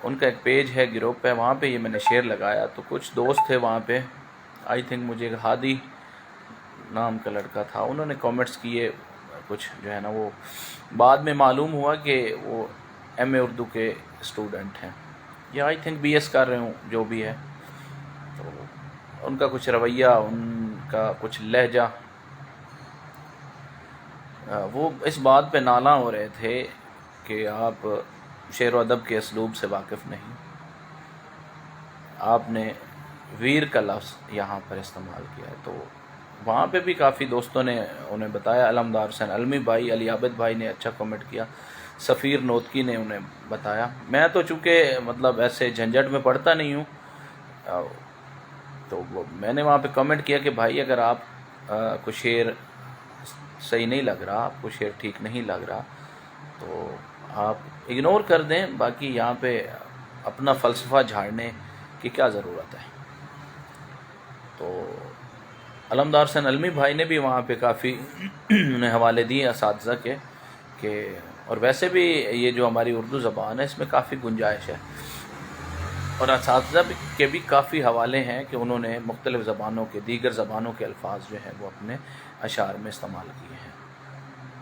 ان کا ایک پیج ہے، گروپ ہے، وہاں پہ یہ میں نے شعر لگایا تو کچھ دوست تھے وہاں پہ، آئی تھنک مجھے ہادی نام کا لڑکا تھا، انہوں نے کامنٹس کیے کچھ جو ہے نا، وہ بعد میں معلوم ہوا کہ وہ ایم اے اردو کے اسٹوڈنٹ ہیں، یا آئی تھنک بی ایس کر رہے ہوں، جو بھی ہے، تو ان کا کچھ رویہ، ان کا کچھ لہجہ، وہ اس بات پہ نالاں ہو رہے تھے کہ آپ شعر و ادب کے اسلوب سے واقف نہیں، آپ نے ویر کا لفظ یہاں پر استعمال کیا ہے، تو وہاں پہ بھی کافی دوستوں نے انہیں بتایا، علمدار حسین علمی بھائی، علی عابد بھائی نے اچھا کمنٹ کیا، سفیر نوتکی نے انہیں بتایا۔ میں تو چونکہ مطلب ایسے جھنجھٹ میں پڑھتا نہیں ہوں، تو میں نے وہاں پہ کمنٹ کیا کہ بھائی اگر آپ کو شعر صحیح نہیں لگ رہا، آپ کو شعر ٹھیک نہیں لگ رہا تو آپ اگنور کر دیں، باقی یہاں پہ اپنا فلسفہ جھاڑنے کی کیا ضرورت ہے۔ تو علمدار حسین علمی بھائی نے بھی وہاں پہ کافی انہیں حوالے دیے اساتذہ کے کہ، اور ویسے بھی یہ جو ہماری اردو زبان ہے اس میں کافی گنجائش ہے، اور اساتذہ کے بھی کافی حوالے ہیں کہ انہوں نے مختلف زبانوں کے، دیگر زبانوں کے الفاظ جو ہیں وہ اپنے اشعار میں استعمال کیے ہیں۔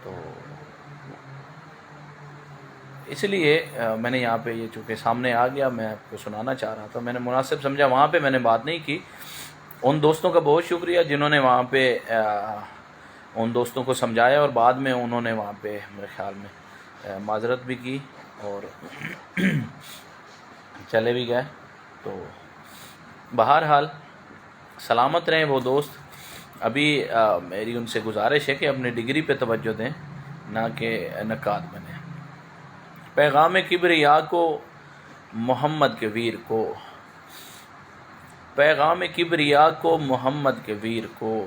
تو اس لیے میں نے یہاں پہ یہ چونکہ سامنے آ گیا، میں آپ کو سنانا چاہ رہا تھا، میں نے مناسب سمجھا۔ وہاں پہ میں نے بات نہیں کی۔ ان دوستوں کا بہت شکریہ جنہوں نے وہاں پہ ان دوستوں کو سمجھایا، اور بعد میں انہوں نے وہاں پہ میرے خیال میں معذرت بھی کی اور چلے بھی گئے۔ تو بہرحال سلامت رہیں وہ دوست۔ ابھی میری ان سے گزارش ہے کہ اپنی ڈگری پہ توجہ دیں، نہ کہ نقاد بنیں۔ پیغام کبریا کو محمد کے ویر کو، پیغام کبریا کو محمد کے ویر کو،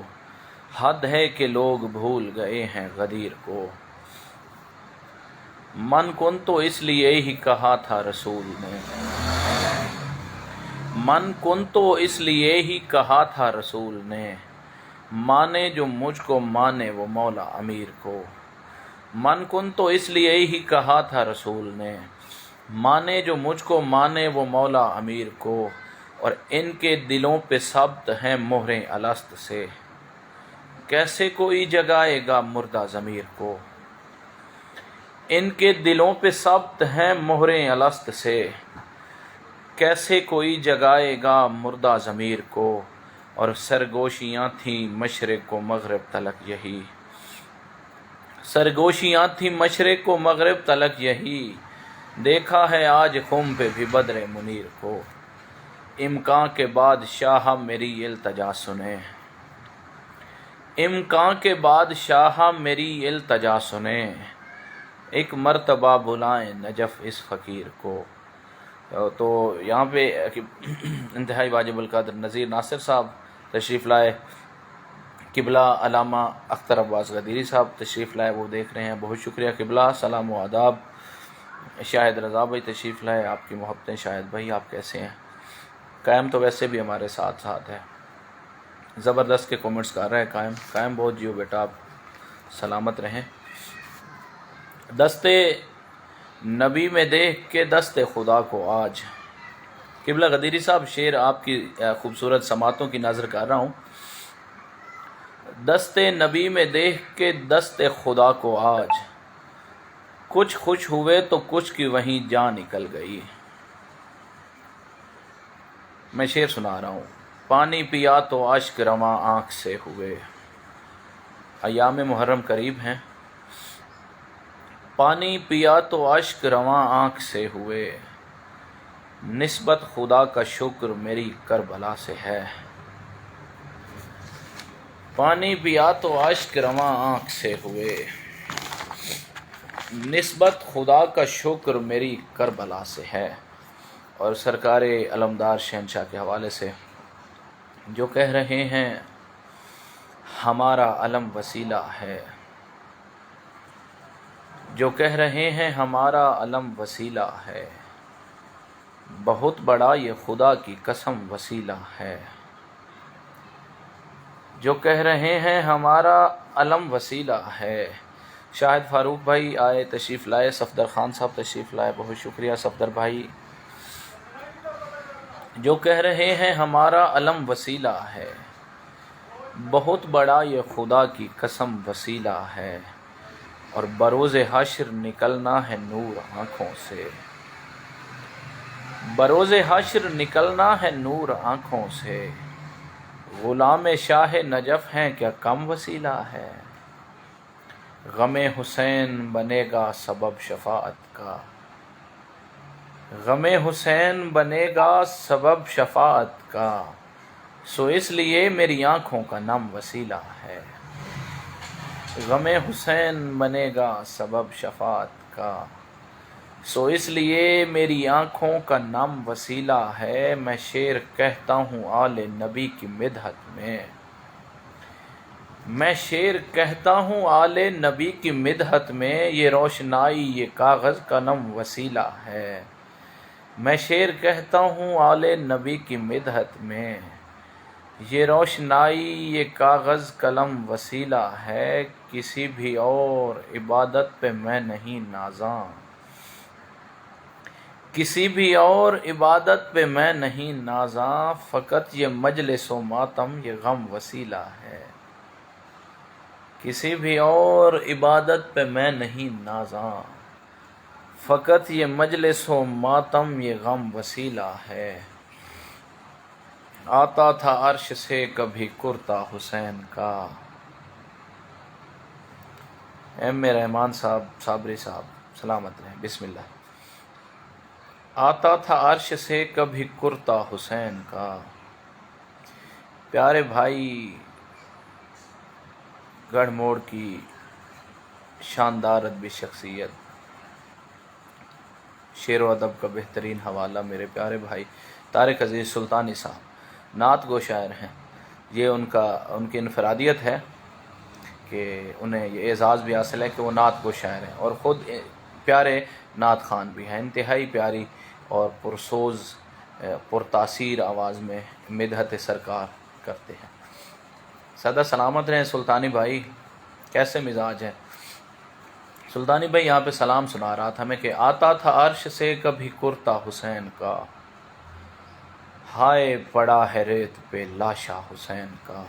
حد ہے کہ لوگ بھول گئے ہیں غدیر کو۔ من کن تو اس لیے ہی کہا تھا رسول نے، من کن تو اس لیے ہی کہا تھا رسول نے، مانے جو مجھ کو مانے وہ مولا امیر کو۔ من کن تو اس لیے ہی کہا تھا رسول نے، مانے جو مجھ کو مانے وہ مولا امیر کو، اور ان کے دلوں پہ ثبت ہیں مہریں الست سے، کیسے کوئی جگائے گا مردہ ضمیر کو۔ ان کے دلوں پہ ثبت ہیں مہریں الست سے، کیسے کوئی جگائے گا مردہ ضمیر کو، اور سرگوشیاں تھیں مشرق و مغرب تلک یہی، سرگوشیاں تھیں مشرق و مغرب تلک یہی، دیکھا ہے آج خم پہ بھی بدر منیر کو۔ امکان کے بعد شاہ میری التجا سنیں، امکان کے بعد شاہ میری التجا سنیں، ایک مرتبہ بلائیں نجف اس فقیر کو۔ تو یہاں پہ انتہائی واجب القدر نذیر ناصر صاحب تشریف لائے، قبلہ علامہ اختر عباس غدیری صاحب تشریف لائے، وہ دیکھ رہے ہیں، بہت شکریہ قبلہ، سلام و آداب۔ شاہد رضا بھائی تشریف لائے، آپ کی محبتیں شاہد بھائی، آپ کیسے ہیں؟ قائم تو ویسے بھی ہمارے ساتھ ساتھ ہے، زبردست کے کومنٹس کر رہے ہیں قائم بہت جیو بیٹا، آپ سلامت رہیں۔ دستے نبی میں دیکھ کے دست خدا کو آج، قبلہ غدیری صاحب شعر آپ کی خوبصورت سماعتوں کی نظر کر رہا ہوں۔ دست نبی میں دیکھ کے دست خدا کو آج، کچھ خوش ہوئے تو کچھ کی وہیں جان نکل گئی۔ میں شعر سنا رہا ہوں۔ پانی پیا تو اشک رواں آنکھ سے ہوئے، ایام محرم قریب ہیں۔ پانی پیا تو اشک رواں آنکھ سے ہوئے، نسبت خدا کا شکر میری کربلا سے ہے۔ پانی پیا تو اشک رواں آنکھ سے ہوئے، نسبت خدا کا شکر میری کربلا سے ہے۔ اور سرکار علمدار شہنشاہ کے حوالے سے جو کہہ رہے ہیں ہمارا علم وسیلہ ہے، جو کہہ رہے ہیں ہمارا علم وسیلہ ہے، بہت بڑا یہ خدا کی قسم وسیلہ ہے۔ جو کہہ رہے ہیں ہمارا علم وسیلہ ہے۔ شاہد فاروق بھائی آئے، تشریف لائے، صفدر خان صاحب تشریف لائے، بہت شکریہ صفدر بھائی۔ جو کہہ رہے ہیں ہمارا علم وسیلہ ہے، بہت بڑا یہ خدا کی قسم وسیلہ ہے، اور بروز حشر نکلنا ہے نور آنکھوں سے، بروز حشر نکلنا ہے نور آنکھوں سے، غلام شاہ نجف ہیں کیا کم وسیلہ ہے، غم حسین بنے گا سبب شفاعت کا، غم حسین بنے گا سبب شفاعت کا، سو اس لیے میری آنکھوں کا نم وسیلہ ہے، غم حسین بنے گا سبب شفاعت کا۔ سو اس لیے میری آنکھوں کا نم وسیلہ ہے، میں شعر کہتا ہوں آل نبی کی مدحت میں، میں شعر کہتا ہوں آل نبی کی مدحت میں، یہ روشنائی یہ کاغذ قلم وسیلہ ہے۔ میں شعر کہتا ہوں آل نبی کی مدحت میں، یہ روشنائی یہ کاغذ قلم وسیلہ ہے، کسی بھی اور عبادت پہ میں نہیں نازاں، کسی بھی اور عبادت پہ میں نہیں نازاں، فقط یہ مجلس و ماتم یہ غم وسیلہ ہے، کسی بھی اور عبادت پہ میں نہیں نازاں، فقط یہ مجلس و ماتم یہ غم وسیلہ ہے۔ آتا تھا عرش سے کبھی کرتا حسین کا، ایم اے رحمان صاحب صابری صاحب سلامت رہیں، بسم اللہ۔ آتا تھا عرش سے کبھی کرتا حسین کا، پیارے بھائی گڑھ موڑ کی شاندار ادبی شخصیت، شعر و ادب کا بہترین حوالہ میرے پیارے بھائی طارق عزیز سلطانی صاحب، نعت گو شاعر ہیں۔ یہ ان کی انفرادیت ہے کہ انہیں یہ اعزاز بھی حاصل ہے کہ وہ نعت گو شاعر ہیں، اور خود پیارے نعت خوان بھی ہیں، انتہائی پیاری اور پرسوز پرتاثیر آواز میں مدحت سرکار کرتے ہیں۔ سدا سلامت رہیں سلطانی بھائی، کیسے مزاج ہے؟ سلطانی بھائی یہاں پہ سلام سنا رہا تھا میں کہ آتا تھا عرش سے کبھی کرتا حسین کا، ہائے پڑا ہے ریت پہ لاشا حسین کا،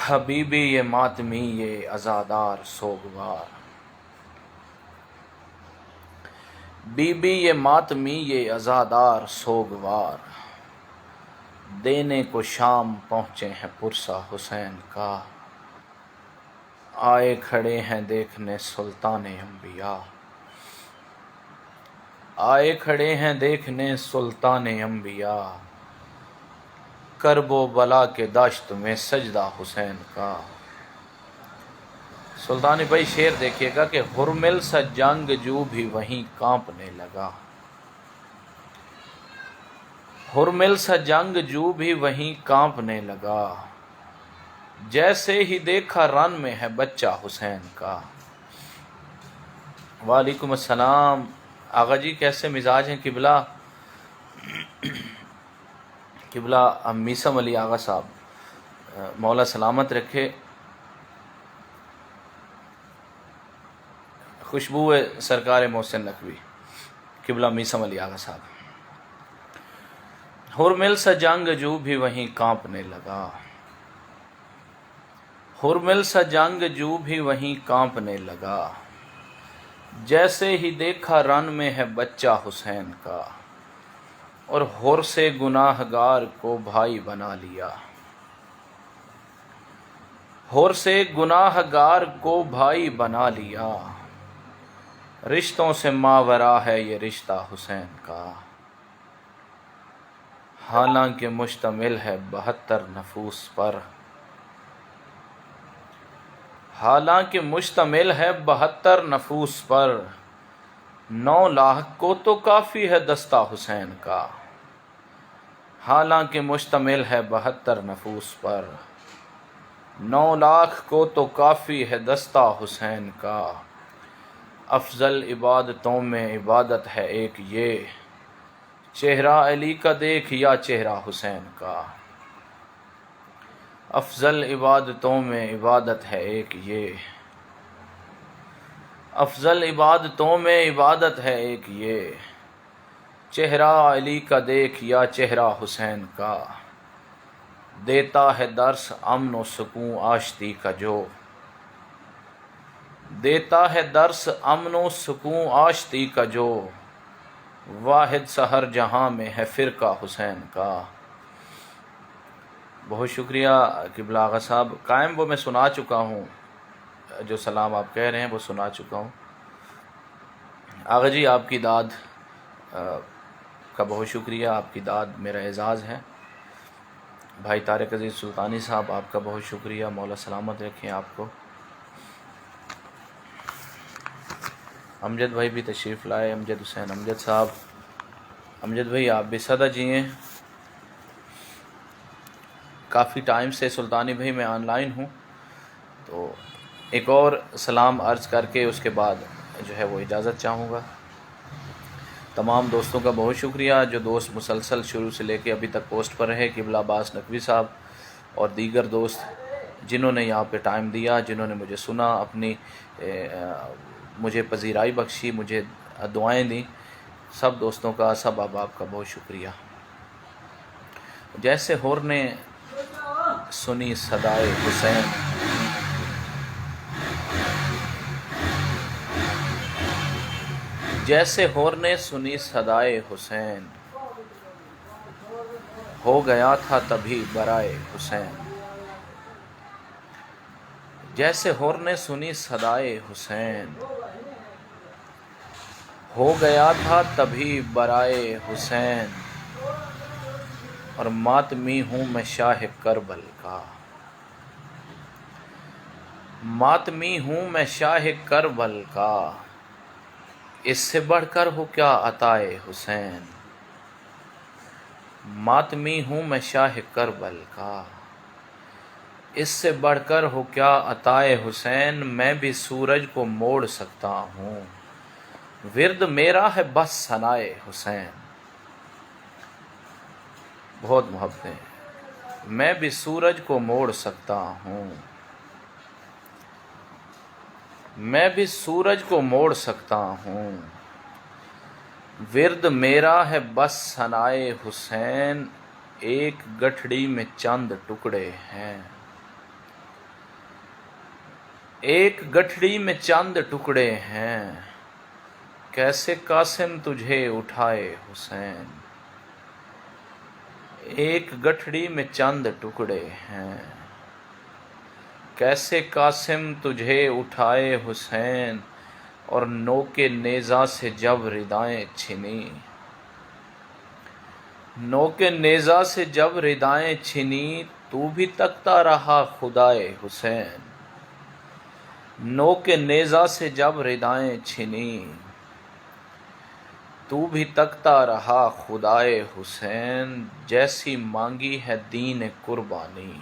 حبیبی یہ ماتمی یہ عزادار سوگوار، بی بی یہ ماتمی یہ عزادار سوگوار، دینے کو شام پہنچے ہیں پرسا حسین کا، آئے کھڑے ہیں دیکھنے سلطان انبیاء، آئے کھڑے ہیں دیکھنے سلطان انبیاء، کرب و بلا کے دشت میں سجدہ حسین کا۔ سلطانی بھائی شعر دیکھیے گا کہ ہرمل سا جنگ جو بھی وہیں کانپنے لگا، ہرمل سا جنگ جو بھی وہیں کانپنے لگا، جیسے ہی دیکھا رن میں ہے بچہ حسین کا۔ وعلیکم السلام آغا جی، کیسے مزاج ہیں قبلہ؟ قبلہ میسم علی آغا صاحب مولا سلامت رکھے، خوشبو سرکار محسن نقوی، قبلہ میسم علی آغا صاحب۔ ہرمل سا جنگ جو بھی وہیں کانپنے لگا، ہرمل سا جنگ جو بھی وہیں کانپنے لگا، جیسے ہی دیکھا رن میں ہے بچہ حسین کا، اور ہر سے گناہ گار کو بھائی بنا لیا، ہر سے گناہ گار کو بھائی بنا لیا، رشتوں سے ماورا ہے یہ رشتہ حسین کا، حالانکہ مشتمل ہے 72 نفوس پر، حالانکہ مشتمل ہے 72 نفوس پر، 9 لاکھ کو تو کافی ہے دستہ حسین کا، حالانکہ مشتمل ہے 72 نفوس پر، 9 لاکھ کو تو کافی ہے دستہ حسین کا، افضل عبادتوں میں عبادت ہے ایک یہ، چہرہ علی کا دیکھ یا چہرہ حسین کا، افضل عبادتوں میں عبادت ہے ایک یہ، افضل عبادتوں میں عبادت ہے ایک یہ، چہرہ علی کا دیکھ یا چہرہ حسین کا، دیتا ہے درس امن و سکون آشتی کا جو، دیتا ہے درس امن و سکون آشتی کا جو، واحد سحر جہاں میں ہے فرقہ حسین کا۔ بہت شکریہ قبلہ آغا صاحب، قائم وہ میں سنا چکا ہوں، جو سلام آپ کہہ رہے ہیں وہ سنا چکا ہوں۔ آغا جی آپ کی داد کا بہت شکریہ، آپ کی داد میرا اعزاز ہے۔ بھائی طارق عزیز سلطانی صاحب، آپ کا بہت شکریہ، مولا سلامت رکھیں آپ کو۔ امجد بھائی بھی تشریف لائے، امجد حسین امجد صاحب۔ امجد بھائی آپ بھی صدا جئیں، کافی ٹائم سے سلطانی بھائی میں آن لائن ہوں، تو ایک اور سلام عرض کر کے اس کے بعد جو ہے وہ اجازت چاہوں گا۔ تمام دوستوں کا بہت شکریہ جو دوست مسلسل شروع سے لے کے ابھی تک پوسٹ پر رہے، قبلہ عباس نقوی صاحب اور دیگر دوست جنہوں نے یہاں پہ ٹائم دیا، جنہوں نے مجھے سنا، اپنی مجھے پذیرائی بخشی، مجھے دعائیں دیں، سب دوستوں کا، سب احباب کا بہت شکریہ۔ جیسے ہور نے سنی صدائے حسین، جیسے ہور نے سنی صدائے حسین، ہو گیا تھا تبھی برائے حسین۔ جیسے ہور نے سنی صدائے حسین، ہو گیا تھا تبھی برائے حسین، اور ماتمی ہوں میں شاہ کربل کا، ماتمی ہوں میں شاہ کربل کا، اس سے بڑھ کر ہو کیا عطائے حسین۔ ماتمی ہوں میں شاہ کربل کا، اس سے بڑھ کر ہو کیا عطائے حسین۔ میں بھی سورج کو موڑ سکتا ہوں، ورد میرا ہے بس ثنائے حسین۔ بہت محبتیں۔ میں بھی سورج کو موڑ سکتا ہوں، میں بھی سورج کو موڑ سکتا ہوں، ورد میرا ہے بس ثنائے حسین۔ ایک گٹھڑی میں چند ٹکڑے ہیں، ایک گٹھڑی میں چند ٹکڑے ہیں، کیسے قاسم تجھے اٹھائے حسین۔ ایک گٹھڑی میں چند ٹکڑے ہیں، کیسے قاسم تجھے اٹھائے حسین۔ اور نوک نیزہ سے جب ردائیں چھنی، نوک نیزہ سے جب ردائیں چھنی، تو بھی تکتا رہا خدائے حسین۔ نوک نیزہ سے جب ردائیں چھنی، تو بھی تکتا رہا خدائے حسین۔ جیسی مانگی ہے دین قربانی،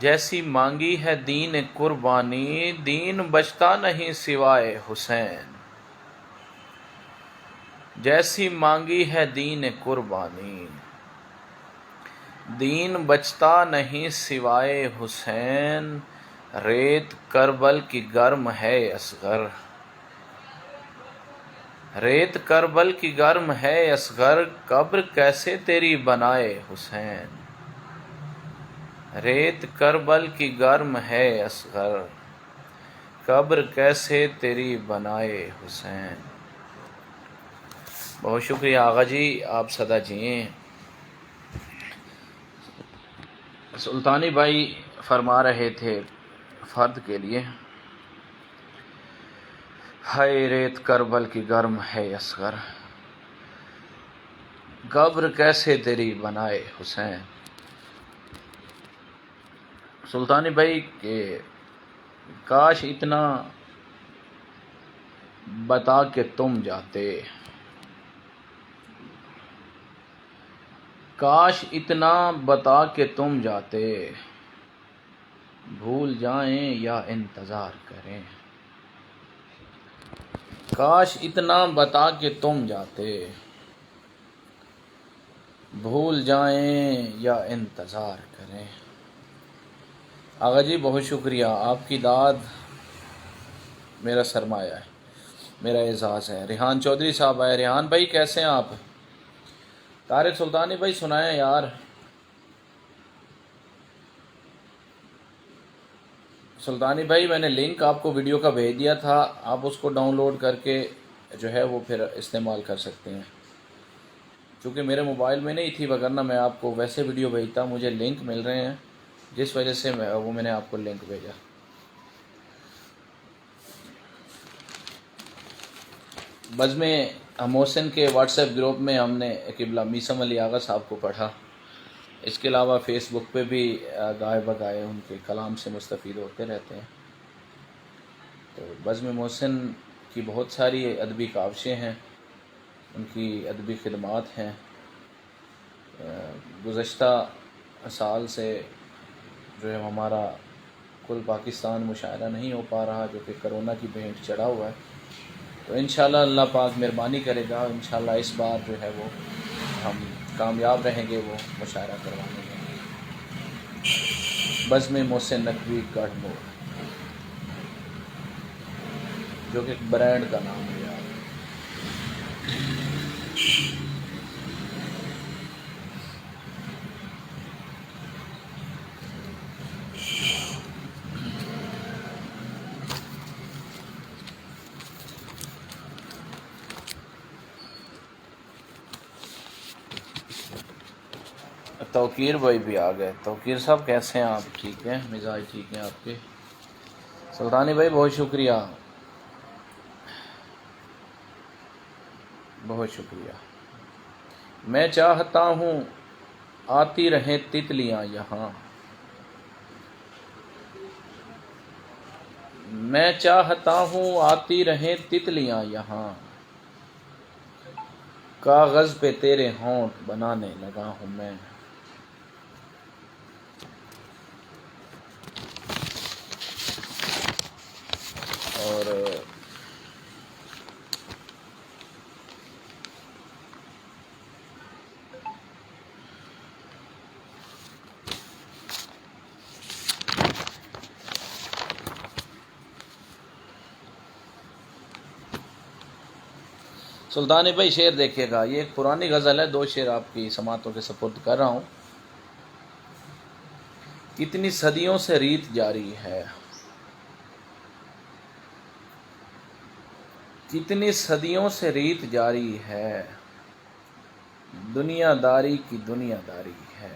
جیسی مانگی ہے دین قربانی، دین بچتا نہیں سوائے حسین۔ جیسی مانگی ہے دین قربانی، دین بچتا نہیں سوائے حسین۔ ریت کربل کی گرم ہے اصغر، ریت کربل کی گرم ہے اصغر، قبر کیسے تیری بنائے حسین۔ ریت کربل کی گرم ہے اصغر، قبر کیسے تیری بنائے حسین۔ بہت شکریہ آغا جی، آپ صدا جئیں۔ سلطانی بھائی فرما رہے تھے فرد کے لیے، ہائے ریت کربل کی گرم ہے اصغر، قبر کیسے تیری بنائے حسین۔ سلطانی بھائی کہ کاش اتنا بتا کے تم جاتے، کاش اتنا بتا کے تم جاتے، بھول جائیں یا انتظار کریں۔ کاش اتنا بتا کے تم جاتے، بھول جائیں یا انتظار کریں۔ آغا جی بہت شکریہ، آپ کی داد میرا سرمایہ ہے، میرا اعزاز ہے۔ ریحان چودھری صاحب آئے۔ ریحان بھائی کیسے ہیں آپ؟ طارق سلطانی بھائی سنائیں یار۔ سلطانی بھائی میں نے لنک آپ کو ویڈیو کا بھیج دیا تھا، آپ اس کو ڈاؤن لوڈ کر کے جو ہے وہ پھر استعمال کر سکتے ہیں، چونکہ میرے موبائل میں نہیں تھی، وگرنہ میں آپ کو ویسے ویڈیو بھیجتا، مجھے لنک مل رہے ہیں جس وجہ سے میں نے آپ کو لنک بھیجا۔ بزم محسن کے واٹس ایپ گروپ میں ہم نے قبلہ میثم علی آغا صاحب کو پڑھا. اس کے علاوہ فیس بک پہ بھی گائے بگائے ان کے کلام سے مستفید ہوتے رہتے ہیں. تو بزم محسن کی بہت ساری ادبی کاوشیں ہیں، ان کی ادبی خدمات ہیں. گزشتہ سال سے جو ہے ہمارا کل پاکستان مشاعرہ نہیں ہو پا رہا، جو کہ کرونا کی بھینٹ چڑھا ہوا ہے. تو انشاءاللہ اللہ پاک مہربانی کرے گا، انشاءاللہ اس بار جو ہے وہ ہم کامیاب رہیں گے وہ مشاعرہ کروانے میں. بزم محسن نقوی گڑھ موڑ، جو کہ ایک برانڈ کا نام ہے. توقیر بھائی بھی آ گئے. توقیر صاحب کیسے ہیں آپ؟ ٹھیک ہیں؟ مزاج ٹھیک ہیں آپ کے؟ سلطانی بھائی بہت شکریہ، بہت شکریہ. میں چاہتا ہوں آتی رہیں تتلیاں یہاں، میں چاہتا ہوں آتی رہیں تتلیاں یہاں، کاغذ پہ تیرے ہونٹ بنانے لگا ہوں میں. اور سلطانی بھائی شعر دیکھیے گا، یہ ایک پرانی غزل ہے، 2 شعر آپ کی سماعتوں کے سپرد کر رہا ہوں. کتنی صدیوں سے ریت جاری ہے، کتنی صدیوں سے ریت جاری ہے، دنیا داری کی دنیا داری ہے.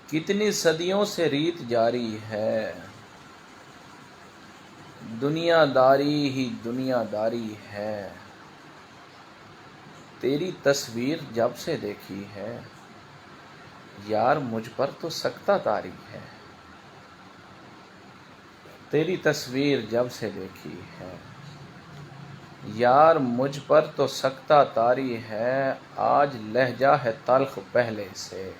کتنی صدیوں سے ریت جاری ہے، دنیا داری ہی دنیا داری ہے. تیری تصویر جب سے دیکھی ہے، یار مجھ پر تو سکتہ طاری ہے. تیری تصویر جب سے دیکھی ہے، یار مجھ پر تو سکتہ طاری ہے. آج لہجہ ہے تلخ پہلے سے،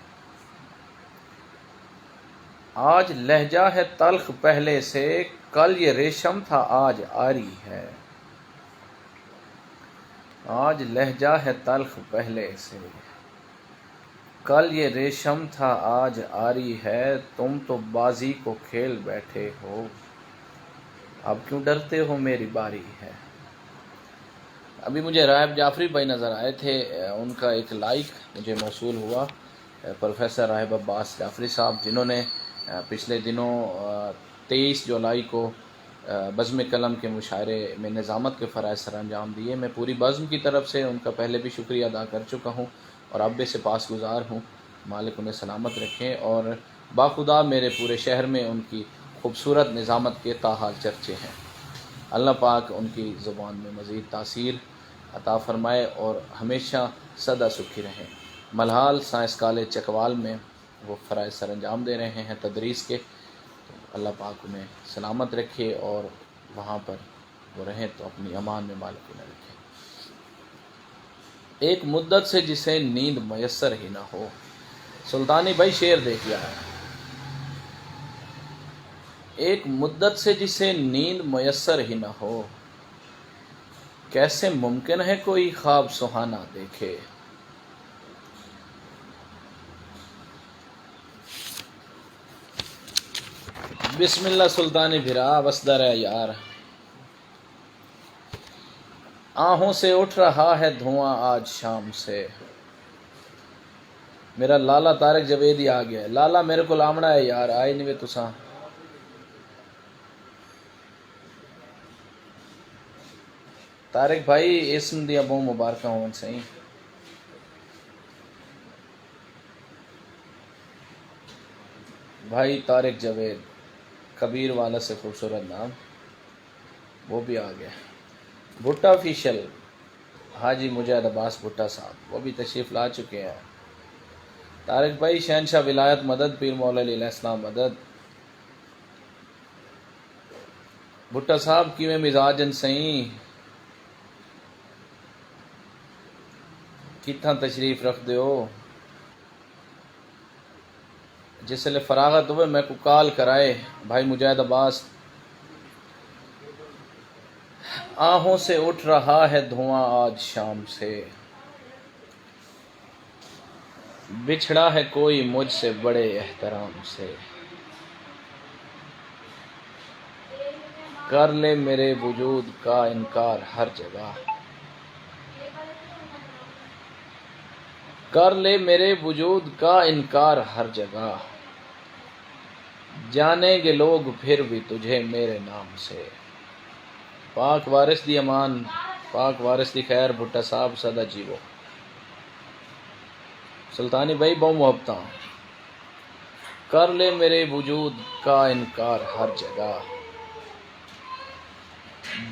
آج لہجہ ہے تلخ پہلے سے، کل یہ ریشم تھا آج آری ہے. آج لہجہ ہے تلخ پہلے سے، کل یہ ریشم تھا آج آری ہے. تم تو بازی کو کھیل بیٹھے ہو، اب کیوں ڈرتے ہو میری باری ہے. ابھی مجھے رائب جعفری بھائی نظر آئے تھے، ان کا ایک لائک مجھے موصول ہوا. پروفیسر راہب عباس جعفری صاحب، جنہوں نے پچھلے دنوں 23 جولائی کو بزم قلم کے مشاعرے میں نظامت کے فرائض سر انجام دیے. میں پوری بزم کی طرف سے ان کا پہلے بھی شکریہ ادا کر چکا ہوں اور اب بھی سپاس گزار ہوں. مالک انہیں سلامت رکھیں. اور باخدا میرے پورے شہر میں ان کی خوبصورت نظامت کے تاحال چرچے ہیں. اللہ پاک ان کی زبان میں مزید تاثیر عطا فرمائے اور ہمیشہ سدا سکھی رہیں. ملحال سائنس کالج چکوال میں وہ فرائض سر انجام دے رہے ہیں تدریس کے. تو اللہ پاک انہیں سلامت رکھے اور وہاں پر وہ رہیں تو اپنی امان میں مالک انہیں رکھے. ایک مدت سے جسے نیند میسر ہی نہ ہو. سلطانی بھائی شعر دیکھیے. ایک مدت سے جسے نیند میسر ہی نہ ہو، کیسے ممکن ہے کوئی خواب سہانا دیکھے. بسم اللہ سلطانی بھرا وسدر ہے یار، آہوں سے اٹھ رہا ہے دھواں آج شام سے. میرا لالا طارق جویدی آ گیا ہے. لالا میرے کو لامڑا ہے یار، آئے نہیں وے تساں. طارق بھائی اسم دیا بہت مبارکہ ہون سہی. بھائی طارق جوید، کبیر والا سے خوبصورت نام، وہ بھی آ گیا. بھٹا آفیشل حاجی مجاہد عباس بھٹا صاحب وہ بھی تشریف لا چکے ہیں۔ طارق بھائی شہنشاہ ولایت مدد، پیر مولا علیہ السلام مدد۔ بھٹا صاحب کی میں مزاجن سہیں کتنا تشریف رکھ دیو، جس لئے فراغت ہوئے میں کو کال کرائے بھائی مجاہد عباس۔ آہوں سے اٹھ رہا ہے دھواں آج شام سے، بچھڑا ہے کوئی مجھ سے بڑے احترام سے، کر لے میرے وجود کا انکار ہر جگہ، کر لے میرے وجود کا انکار ہر جگہ، جانیں گے لوگ پھر بھی تجھے میرے نام سے۔ پاک وارث دی امان، پاک وارث دی خیر بھٹا صاحب سدا جیو۔ سلطانی بھائی بہت محبتاں، کر لے میرے وجود کا انکار ہر جگہ،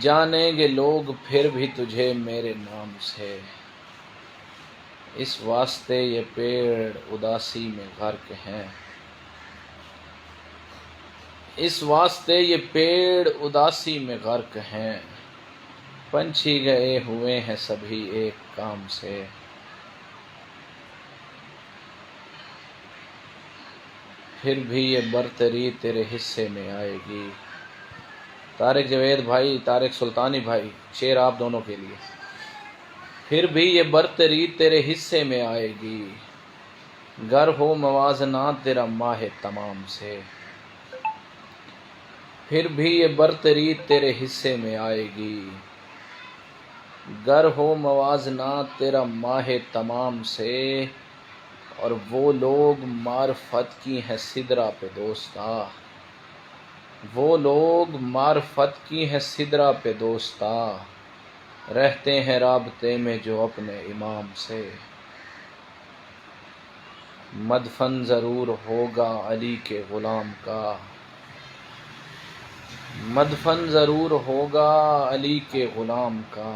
جانیں گے لوگ پھر بھی تجھے میرے نام سے، اس واسطے یہ پیڑ اداسی میں غرق ہیں، اس واسطے یہ پیڑ اداسی میں غرق ہیں، پنچھی گئے ہوئے ہیں سبھی ایک کام سے، پھر بھی یہ برتری تیرے حصے میں آئے گی۔ طارق جوید بھائی، طارق سلطانی بھائی، شعر آپ دونوں کے لیے۔ پھر بھی یہ برتری تیرے حصے میں آئے گی، گر ہو موازنہ تیرا ماہ تمام سے، پھر بھی یہ برتری تیرے حصے میں آئے گی، گر ہو موازنہ تیرا ماہ تمام سے، اور وہ لوگ معرفت کی ہیں سدرا پہ دوستاں، وہ لوگ معرفت کی ہیں سدرا پہ دوستاں، رہتے ہیں رابطے میں جو اپنے امام سے، مدفن ضرور ہوگا علی کے غلام کا، مدفن ضرور ہوگا علی کے غلام کا،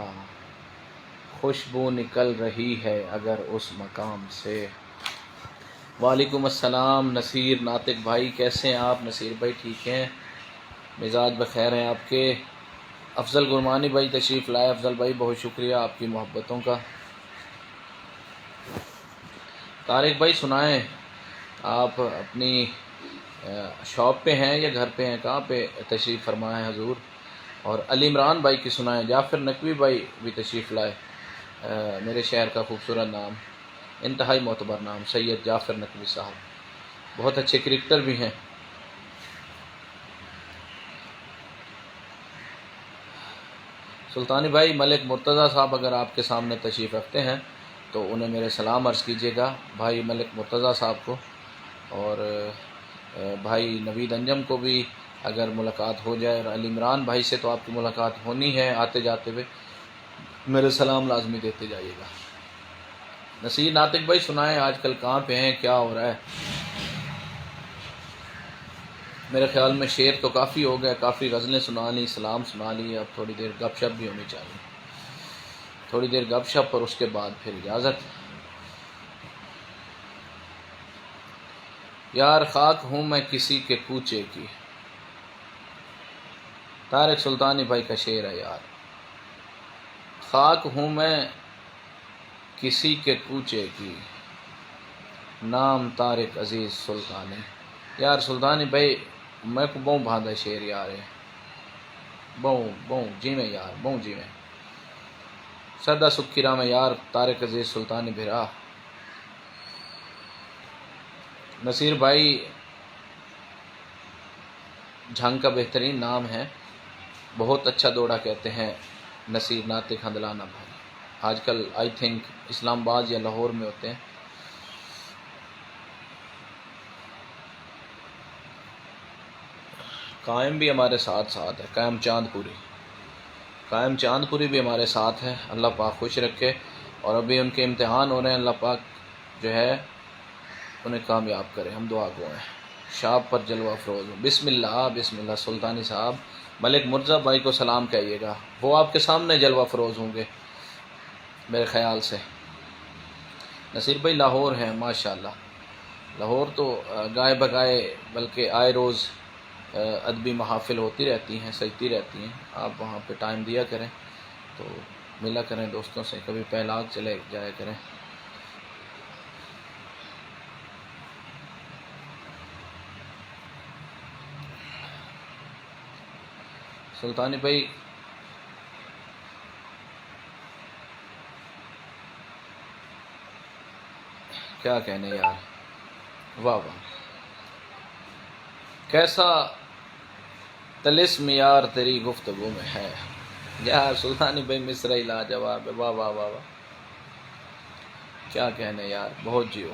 خوشبو نکل رہی ہے اگر اس مقام سے۔ وعلیکم السلام نصیر ناطق بھائی، کیسے ہیں آپ؟ نصیر بھائی ٹھیک ہیں، مزاج بخیر ہیں آپ کے؟ افضل گرمانی بھائی تشریف لائے۔ افضل بھائی بہت شکریہ آپ کی محبتوں کا۔ طارق بھائی سنائیں، آپ اپنی شاپ پہ ہیں یا گھر پہ ہیں؟ کہاں پہ تشریف فرما ہے حضور؟ اور علی عمران بھائی کی سنائیں۔ جعفر نقوی بھائی بھی تشریف لائے، میرے شہر کا خوبصورت نام، انتہائی معتبر نام، سید جعفر نقوی صاحب، بہت اچھے کرکٹر بھی ہیں۔ سلطانی بھائی ملک مرتضیٰ صاحب اگر آپ کے سامنے تشریف رکھتے ہیں تو انہیں میرے سلام عرض کیجیے گا، بھائی ملک مرتضیٰ صاحب کو، اور بھائی نوید انجم کو بھی اگر ملاقات ہو جائے، اور علی عمران بھائی سے تو آپ کی ملاقات ہونی ہے، آتے جاتے ہوئے میرے سلام لازمی دیتے جائیے گا۔ نصیر ناطق بھائی سنائیں، آج کل کہاں پہ ہیں، کیا ہو رہا ہے؟ میرے خیال میں شعر تو کافی ہو گیا، کافی غزلیں سنا لی، سلام سنا لی، اب تھوڑی دیر گپ شپ بھی ہونی چاہیے، تھوڑی دیر گپ شپ اور اس کے بعد پھر اجازت۔ یار خاک ہوں میں کسی کے کوچے کی، طارق سلطانی بھائی کا شعر ہے یار، خاک ہوں میں کسی کے کوچے کی، نام طارق عزیز سلطانی۔ یار سلطانی بھائی میں کو بہت بھاندا شعر یار ہے، بہت جی میں یار، بہت جی میں سدا سکھی راہ میں یار، طارق عزیز سلطانی بھرا۔ نصیر بھائی جھنگ کا بہترین نام ہے، بہت اچھا دوڑا کہتے ہیں نصیر ناطق ہندلانہ بھائی، آج کل آئی تھنک اسلام آباد یا لاہور میں ہوتے ہیں۔ قائم بھی ہمارے ساتھ ہے، قائم چاند پوری، قائم چاند پوری بھی ہمارے ساتھ ہے، اللہ پاک خوش رکھے، اور ابھی ان کے امتحان ہو رہے ہیں، اللہ پاک جو ہے انہیں کامیاب کرے، ہم دعا گو ہیں، شاپ پر جلوہ افروز ہوں۔ بسم اللہ سلطانی صاحب، ملک مرزا بھائی کو سلام کہیے گا، وہ آپ کے سامنے جلوہ فروز ہوں گے میرے خیال سے۔ نصیر بھائی لاہور ہیں ماشاءاللہ، لاہور تو گائے بگائے بلکہ آئے روز ادبی محافل ہوتی رہتی ہیں، سجتی رہتی ہیں، آپ وہاں پہ ٹائم دیا کریں تو ملا کریں دوستوں سے، کبھی پہلاگ چلے جایا کریں۔ سلطانی بھائی کیا کہنے یار، واہ واہ، کیسا طلسم یار تیری گفتگو میں ہے یار۔ سلطانی بھائی مصرعی لاجواب ہے، واہ واہ واہ واہ، کیا کہنے یار، بہت جیو۔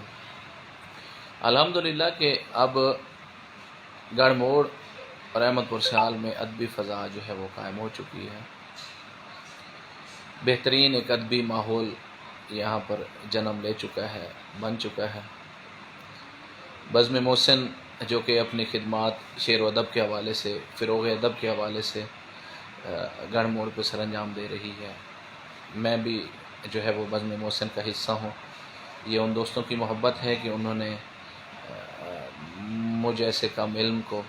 الحمدللہ کہ اب گڑھ موڑ اور احمد پور سیال میں ادبی فضا جو ہے وہ قائم ہو چکی ہے، بہترین ایک ادبی ماحول یہاں پر جنم لے چکا ہے، بن چکا ہے۔ بزم محسن جو کہ اپنی خدمات شعر و ادب کے حوالے سے، فروغ ادب کے حوالے سے گڑھ موڑ پہ سر انجام دے رہی ہے، میں بھی جو ہے وہ بزم محسن کا حصہ ہوں۔ یہ ان دوستوں کی محبت ہے کہ انہوں نے مجھ ایسے کم علم کو،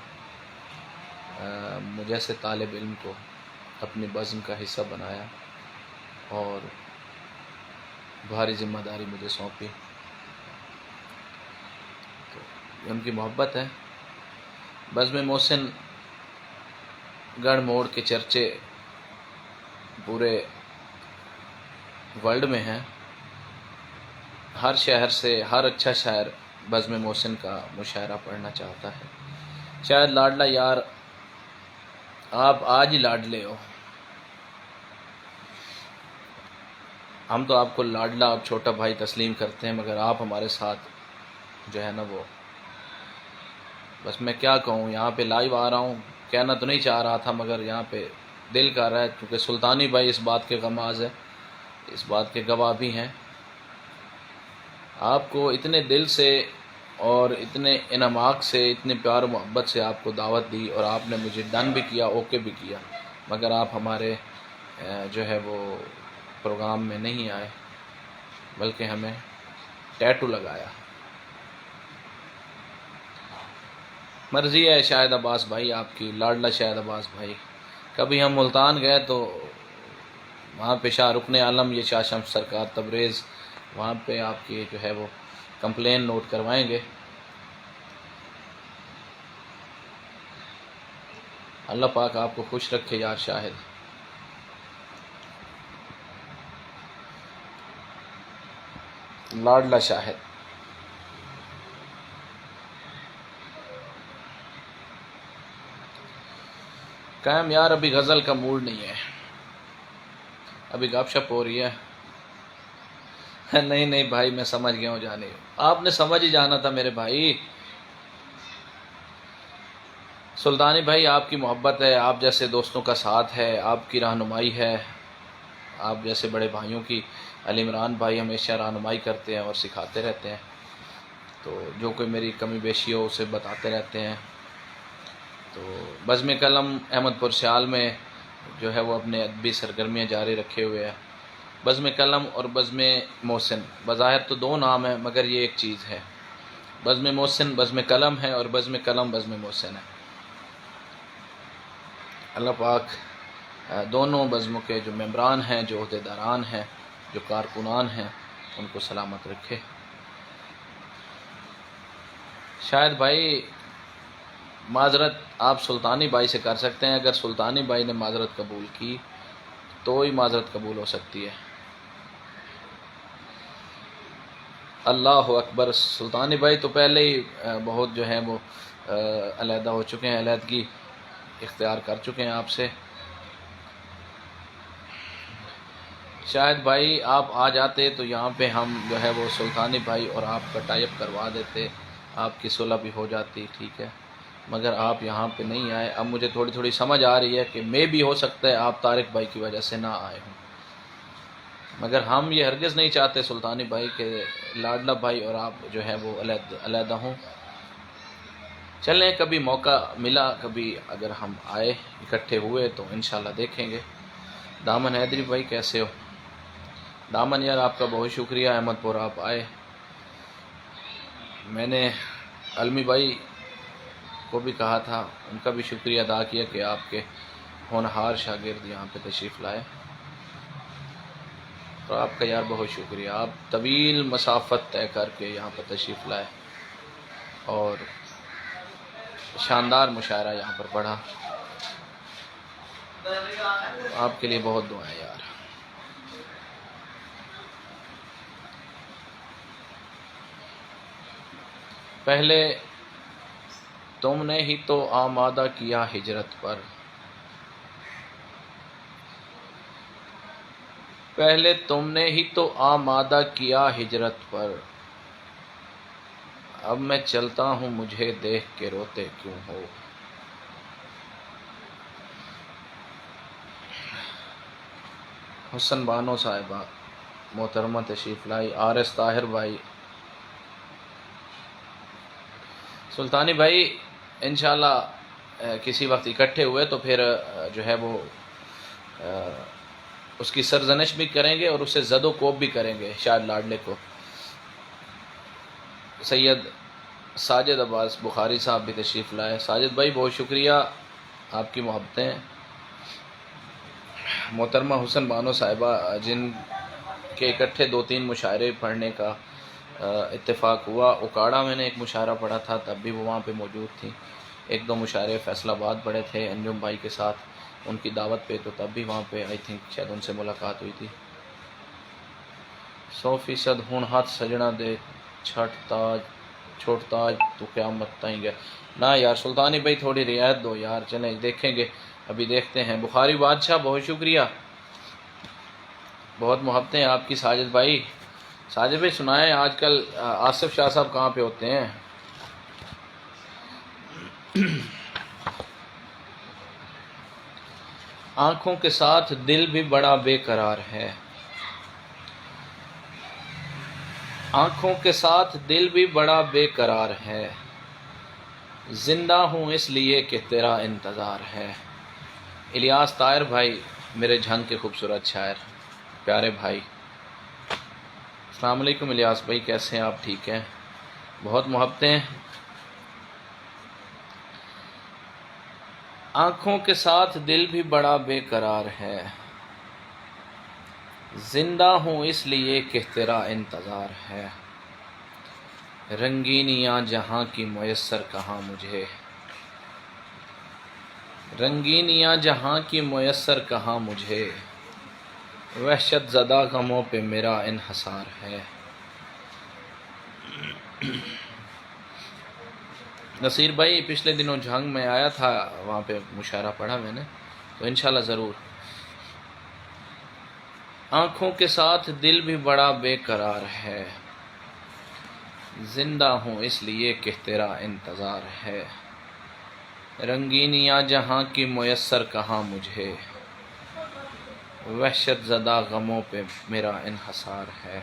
مجھ ایسے طالب علم کو اپنی بزم کا حصہ بنایا اور بھاری ذمہ داری مجھے سونپی، تو یہ ان کی محبت ہے۔ بزم محسن گڑھ موڑ کے چرچے پورے ورلڈ میں ہیں، ہر شہر سے ہر اچھا شاعر بزم محسن کا مشاعرہ پڑھنا چاہتا ہے۔ شاید لاڈلا یار آپ آج ہی لاڈلے ہو، ہم تو آپ کو لاڈلا اور چھوٹا بھائی تسلیم کرتے ہیں، مگر آپ ہمارے ساتھ جو ہے نا وہ، بس میں کیا کہوں، یہاں پہ لائیو آ رہا ہوں، کہنا تو نہیں چاہ رہا تھا مگر یہاں پہ دل کر رہا ہے، کیونکہ سلطانی بھائی اس بات کے غماز ہے، اس بات کے گواہ بھی ہیں۔ آپ کو اتنے دل سے اور اتنے انعماق سے، اتنے پیار و محبت سے آپ کو دعوت دی اور آپ نے مجھے ڈن بھی کیا، اوکے بھی کیا، مگر آپ ہمارے جو ہے وہ پروگرام میں نہیں آئے، بلکہ ہمیں ٹیٹو لگایا۔ مرضی ہے شاہد عباس بھائی آپ کی، لاڈلا شاہد عباس بھائی، کبھی ہم ملتان گئے تو وہاں پہ شاہ رکن عالم یہ شاہ شمس سرکار تبریز، وہاں پہ آپ کی جو ہے وہ کمپلین نوٹ کروائیں گے۔ اللہ پاک آپ کو خوش رکھے یار شاہد۔ لاڈلا شاہد قائم یار، ابھی غزل کا موڈ نہیں ہے، ابھی گپ شپ ہو رہی ہے۔ نہیں نہیں بھائی، میں سمجھ گیا ہوں جانے، آپ نے سمجھ ہی جانا تھا میرے بھائی۔ سلطانی بھائی آپ کی محبت ہے، آپ جیسے دوستوں کا ساتھ ہے، آپ کی رہنمائی ہے، آپ جیسے بڑے بھائیوں کی، علی عمران بھائی ہمیشہ رہنمائی کرتے ہیں اور سکھاتے رہتے ہیں، تو جو کوئی میری کمی بیشی ہو اسے بتاتے رہتے ہیں۔ تو بزم قلم احمد پور سیال میں جو ہے وہ اپنے ادبی سرگرمیاں جاری رکھے ہوئے ہے۔ بزم قلم اور بزم محسن بظاہر تو دو نام ہیں، مگر یہ ایک چیز ہے، بزم محسن بزم قلم ہے اور بزم قلم بزم محسن ہے۔ اللہ پاک دونوں بزموں کے جو ممبران ہیں، جو عہدیداران ہیں، جو کارکنان ہیں، ان کو سلامت رکھے۔ شاید بھائی معذرت آپ سلطانی بھائی سے کر سکتے ہیں، اگر سلطانی بھائی نے معذرت قبول کی تو ہی معذرت قبول ہو سکتی ہے۔ اللہ اکبر، سلطانی بھائی تو پہلے ہی بہت جو ہے وہ علیحدہ ہو چکے ہیں، علیحدگی اختیار کر چکے ہیں آپ سے۔ شاید بھائی آپ آ جاتے تو یہاں پہ ہم جو ہے وہ سلطانی بھائی اور آپ کا ٹائی اپ کروا دیتے، آپ کی صلح بھی ہو جاتی، ٹھیک ہے، مگر آپ یہاں پہ نہیں آئے۔ اب مجھے تھوڑی تھوڑی سمجھ آ رہی ہے کہ میں بھی ہو سکتا ہے آپ طارق بھائی کی وجہ سے نہ آئے ہوں، مگر ہم یہ ہرگز نہیں چاہتے سلطانی بھائی کہ لاڈلا بھائی اور آپ جو ہے وہ علیحدہ ہوں۔ چلیں کبھی موقع ملا، کبھی اگر ہم آئے اکٹھے ہوئے تو انشاءاللہ دیکھیں گے۔ دامن حیدری بھائی کیسے ہو؟ دامن یار آپ کا بہت شکریہ، احمد پور آپ آئے۔ میں نے علمی بھائی کو بھی کہا تھا، ان کا بھی شکریہ ادا کیا کہ آپ کے ہونہار شاگرد یہاں پہ تشریف لائے، تو آپ کا یار بہت شکریہ، آپ طویل مسافت طے کر کے یہاں پہ تشریف لائے اور شاندار مشاعرہ یہاں پر پڑھا، آپ کے لیے بہت دعائیں یار۔ پہلے تم نے ہی تو آمادہ کیا ہجرت پر، پہلے تم نے ہی تو آمادہ کیا ہجرت پر، اب میں چلتا ہوں مجھے دیکھ کے روتے کیوں ہو۔ حسن بانو صاحبہ محترمہ تشریف لائی، آر ایس طاہر بھائی، سلطانی بھائی انشاءاللہ کسی وقت اکٹھے ہوئے تو پھر جو ہے وہ اس کی سرزنش بھی کریں گے اور اسے زد و کوب بھی کریں گے شاید لاڈلے کو۔ سید ساجد عباس بخاری صاحب بھی تشریف لائے، ساجد بھائی بہت شکریہ، آپ کی محبتیں۔ محترمہ حسن بانو صاحبہ جن کے اکٹھے 2-3 مشاعرے پڑھنے کا اتفاق ہوا، اکاڑا میں نے ایک مشاعرہ پڑھا تھا تب بھی وہ وہاں پہ موجود تھی، 1-2 مشاعرے فیصل آباد پڑھے تھے انجم بھائی کے ساتھ ان کی دعوت پہ، تو تب بھی وہاں پہ آئی تھنک شاید ان سے ملاقات ہوئی تھی۔ 100% ہون ہاتھ سجنا دے چھوٹ تاج تو قیامت تائیں گیا، نہ یار سلطانی بھائی تھوڑی رعایت دو یار، چلیں دیکھیں گے، ابھی دیکھتے ہیں۔ بخاری بادشاہ بہت شکریہ، بہت محبتیں آپ کی۔ ساجد بھائی سنائیں آج کل آصف شاہ صاحب کہاں پہ ہوتے ہیں؟ آنکھوں کے ساتھ دل بھی بڑا بے قرار ہے، آنکھوں کے ساتھ دل بھی بڑا بے قرار ہے، زندہ ہوں اس لیے کہ تیرا انتظار ہے۔ الیاس طاہر بھائی میرے جھنگ کے خوبصورت شاعر، پیارے بھائی، السلام علیکم الیاس بھائی، کیسے ہیں آپ؟ ٹھیک ہیں، بہت محبتیں۔ آنکھوں کے ساتھ دل بھی بڑا بے قرار ہے، زندہ ہوں اس لیے کہ تیرا انتظار ہے، رنگینیاں جہاں کی میسر کہاں مجھے، رنگینیاں جہاں کی میسر کہاں مجھے، وحشت زدہ غموں پہ میرا انحصار ہے۔ نصیر بھائی پچھلے دنوں جھنگ میں آیا تھا، وہاں پہ مشاعرہ پڑھا میں نے، تو انشاءاللہ ضرور۔ آنکھوں کے ساتھ دل بھی بڑا بے قرار ہے، زندہ ہوں اس لیے کہ تیرا انتظار ہے، رنگینیاں جہاں کی میسر کہاں مجھے، وحشت زدہ غموں پہ میرا انحصار ہے۔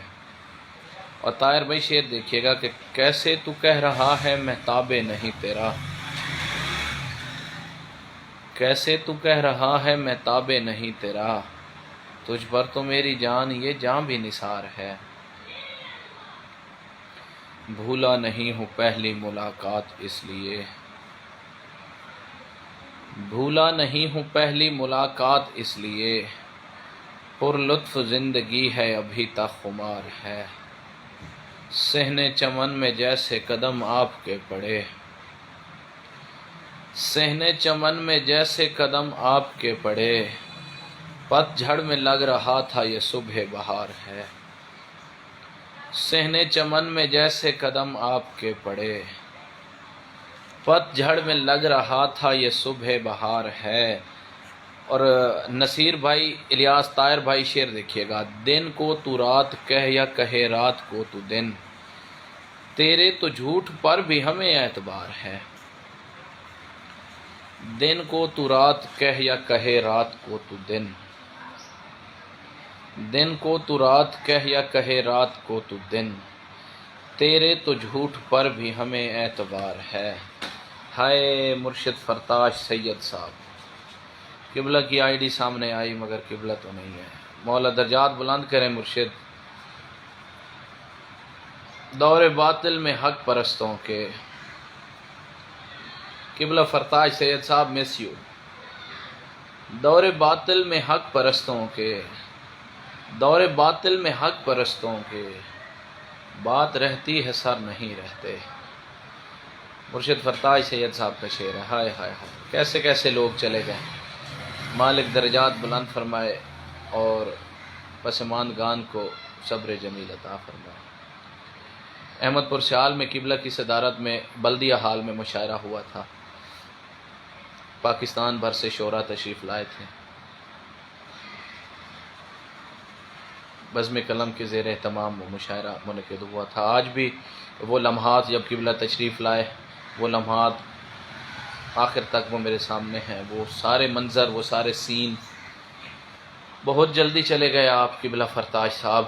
اور طاہر بھائی شعر دیکھیے گا کہ کیسے تو کہہ رہا ہے مہتاب نہیں تیرا، کیسے تو کہہ رہا ہے مہتاب نہیں تیرا، تجھ پر تو میری جان یہ جان بھی نثار ہے، بھولا نہیں ہوں پہلی ملاقات اس لیے، بھولا نہیں ہوں پہلی ملاقات اس لیے، پر لطف زندگی ہے ابھی تک خمار ہے، صحن چمن میں جیسے قدم آپ کے پڑے، صحن چمن میں جیسے قدم آپ کے پڑے، پت جھڑ میں لگ رہا تھا یہ صبح بہار ہے، صحن چمن میں جیسے قدم آپ کے پڑے، پت جھڑ میں لگ رہا تھا یہ صبح بہار ہے۔ اور نصیر بھائی الیاس طاہر بھائی شعر دیکھیے گا، دن کو تو رات کہہ یا کہے رات کو تو دن، تیرے تو جھوٹ پر بھی ہمیں اعتبار ہے، دن کو تو رات کہہ یا کہے رات کو تو دن، دن کو تو رات کہہ یا کہے رات کو تو دن، تیرے تو جھوٹ پر بھی ہمیں اعتبار ہے، ہائے مرشد فرتاش سید صاحب، قبلہ کی آئی ڈی سامنے آئی مگر قبلہ تو نہیں ہے۔ مولا درجات بلند کریں مرشد۔ دور باطل میں حق پرستوں کے، قبلہ فرتاش سید صاحب مس یو۔ دور باطل میں حق پرستوں کے، دور باطل میں حق پرستوں کے، بات رہتی ہے سر نہیں رہتے۔ مرشد فرتاش سید صاحب کا شعر ہے۔ ہائے ہائے ہائے، کیسے کیسے لوگ چلے گئے، مالک درجات بلند فرمائے اور پسماندگان کو صبر جمیل عطا فرمائے۔ احمد پور سیال میں قبلہ کی صدارت میں بلدیہ ہال میں مشاعرہ ہوا تھا۔ پاکستان بھر سے شعراء تشریف لائے تھے۔ بزم قلم کے زیر اہتمام وہ مشاعرہ منعقد ہوا تھا۔ آج بھی وہ لمحات جب قبلہ تشریف لائے، وہ لمحات آخر تک وہ میرے سامنے ہیں، وہ سارے منظر، وہ سارے سین۔ بہت جلدی چلے گئے آپ قبلہ فرتاش صاحب۔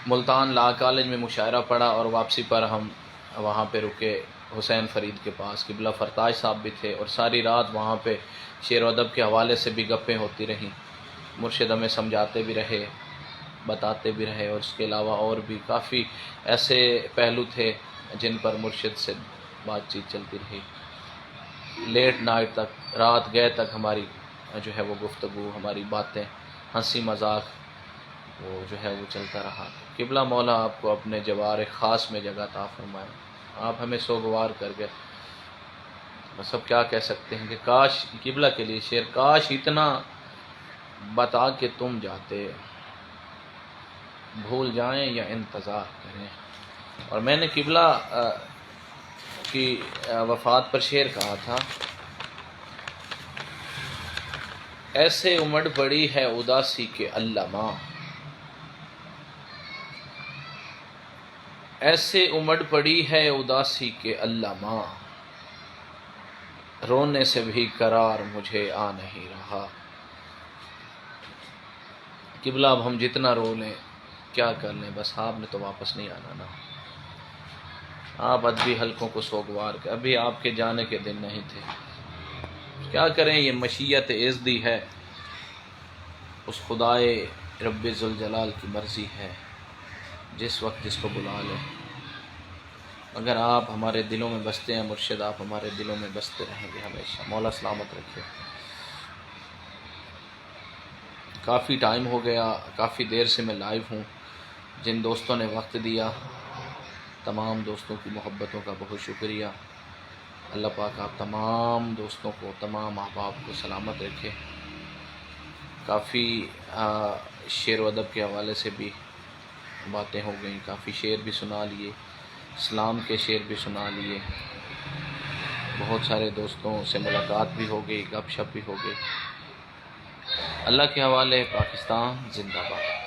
ملتان لا کالج میں مشاعرہ پڑھا اور واپسی پر ہم وہاں پہ رکے حسین فرید کے پاس۔ قبلہ فرتاش صاحب بھی تھے اور ساری رات وہاں پہ شعر و ادب کے حوالے سے بھی گپیں ہوتی رہیں۔ مرشد ہمیں سمجھاتے بھی رہے، بتاتے بھی رہے، اور اس کے علاوہ اور بھی کافی ایسے پہلو تھے جن پر مرشد سے بات چیت چلتی رہی۔ لیٹ نائٹ تک، رات گئے تک ہماری جو ہے وہ گفتگو، ہماری باتیں، ہنسی مذاق وہ جو ہے وہ چلتا رہا۔ قبلہ مولا آپ کو اپنے جوار خاص میں جگہ عطا فرمائے۔ آپ ہمیں سوگوار کر گئے۔ بس اب کیا کہہ سکتے ہیں کہ کاش، قبلہ کے لیے شعر، کاش اتنا بتا کے تم جاتے، بھول جائیں یا انتظار کریں۔ اور میں نے قبلہ کی وفات پر شعر کہا تھا، ایسے امڑ پڑی ہے اداسی کے اللہ ماں، ایسے امڑ پڑی ہے اداسی کے اللہ ماں، رونے سے بھی قرار مجھے آ نہیں رہا۔ قبلہ اب ہم جتنا رو لیں کیا کر لیں، بس آپ نے تو واپس نہیں آنا نا۔ آپ ادبی حلقوں کو سوگوار کر، ابھی آپ کے جانے کے دن نہیں تھے۔ کیا کریں، یہ مشیت ازدی ہے، اس خدائے رب ذوالجلال کی مرضی ہے، جس وقت جس کو بلا لے۔ اگر آپ ہمارے دلوں میں بستے ہیں مرشد، آپ ہمارے دلوں میں بستے رہیں گے ہمیشہ۔ مولا سلامت رکھے۔ کافی ٹائم ہو گیا، کافی دیر سے میں لائیو ہوں۔ جن دوستوں نے وقت دیا، تمام دوستوں کی محبتوں کا بہت شکریہ۔ اللہ پاک آپ تمام دوستوں کو، تمام احباب کو سلامت رکھے۔ کافی شعر و ادب کے حوالے سے بھی باتیں ہو گئیں، کافی شعر بھی سنا لیے، اسلام کے شعر بھی سنا لیے، بہت سارے دوستوں سے ملاقات بھی ہو گئی، گپ شپ بھی ہو گئی۔ اللہ کے حوالے، پاکستان زندہ باد۔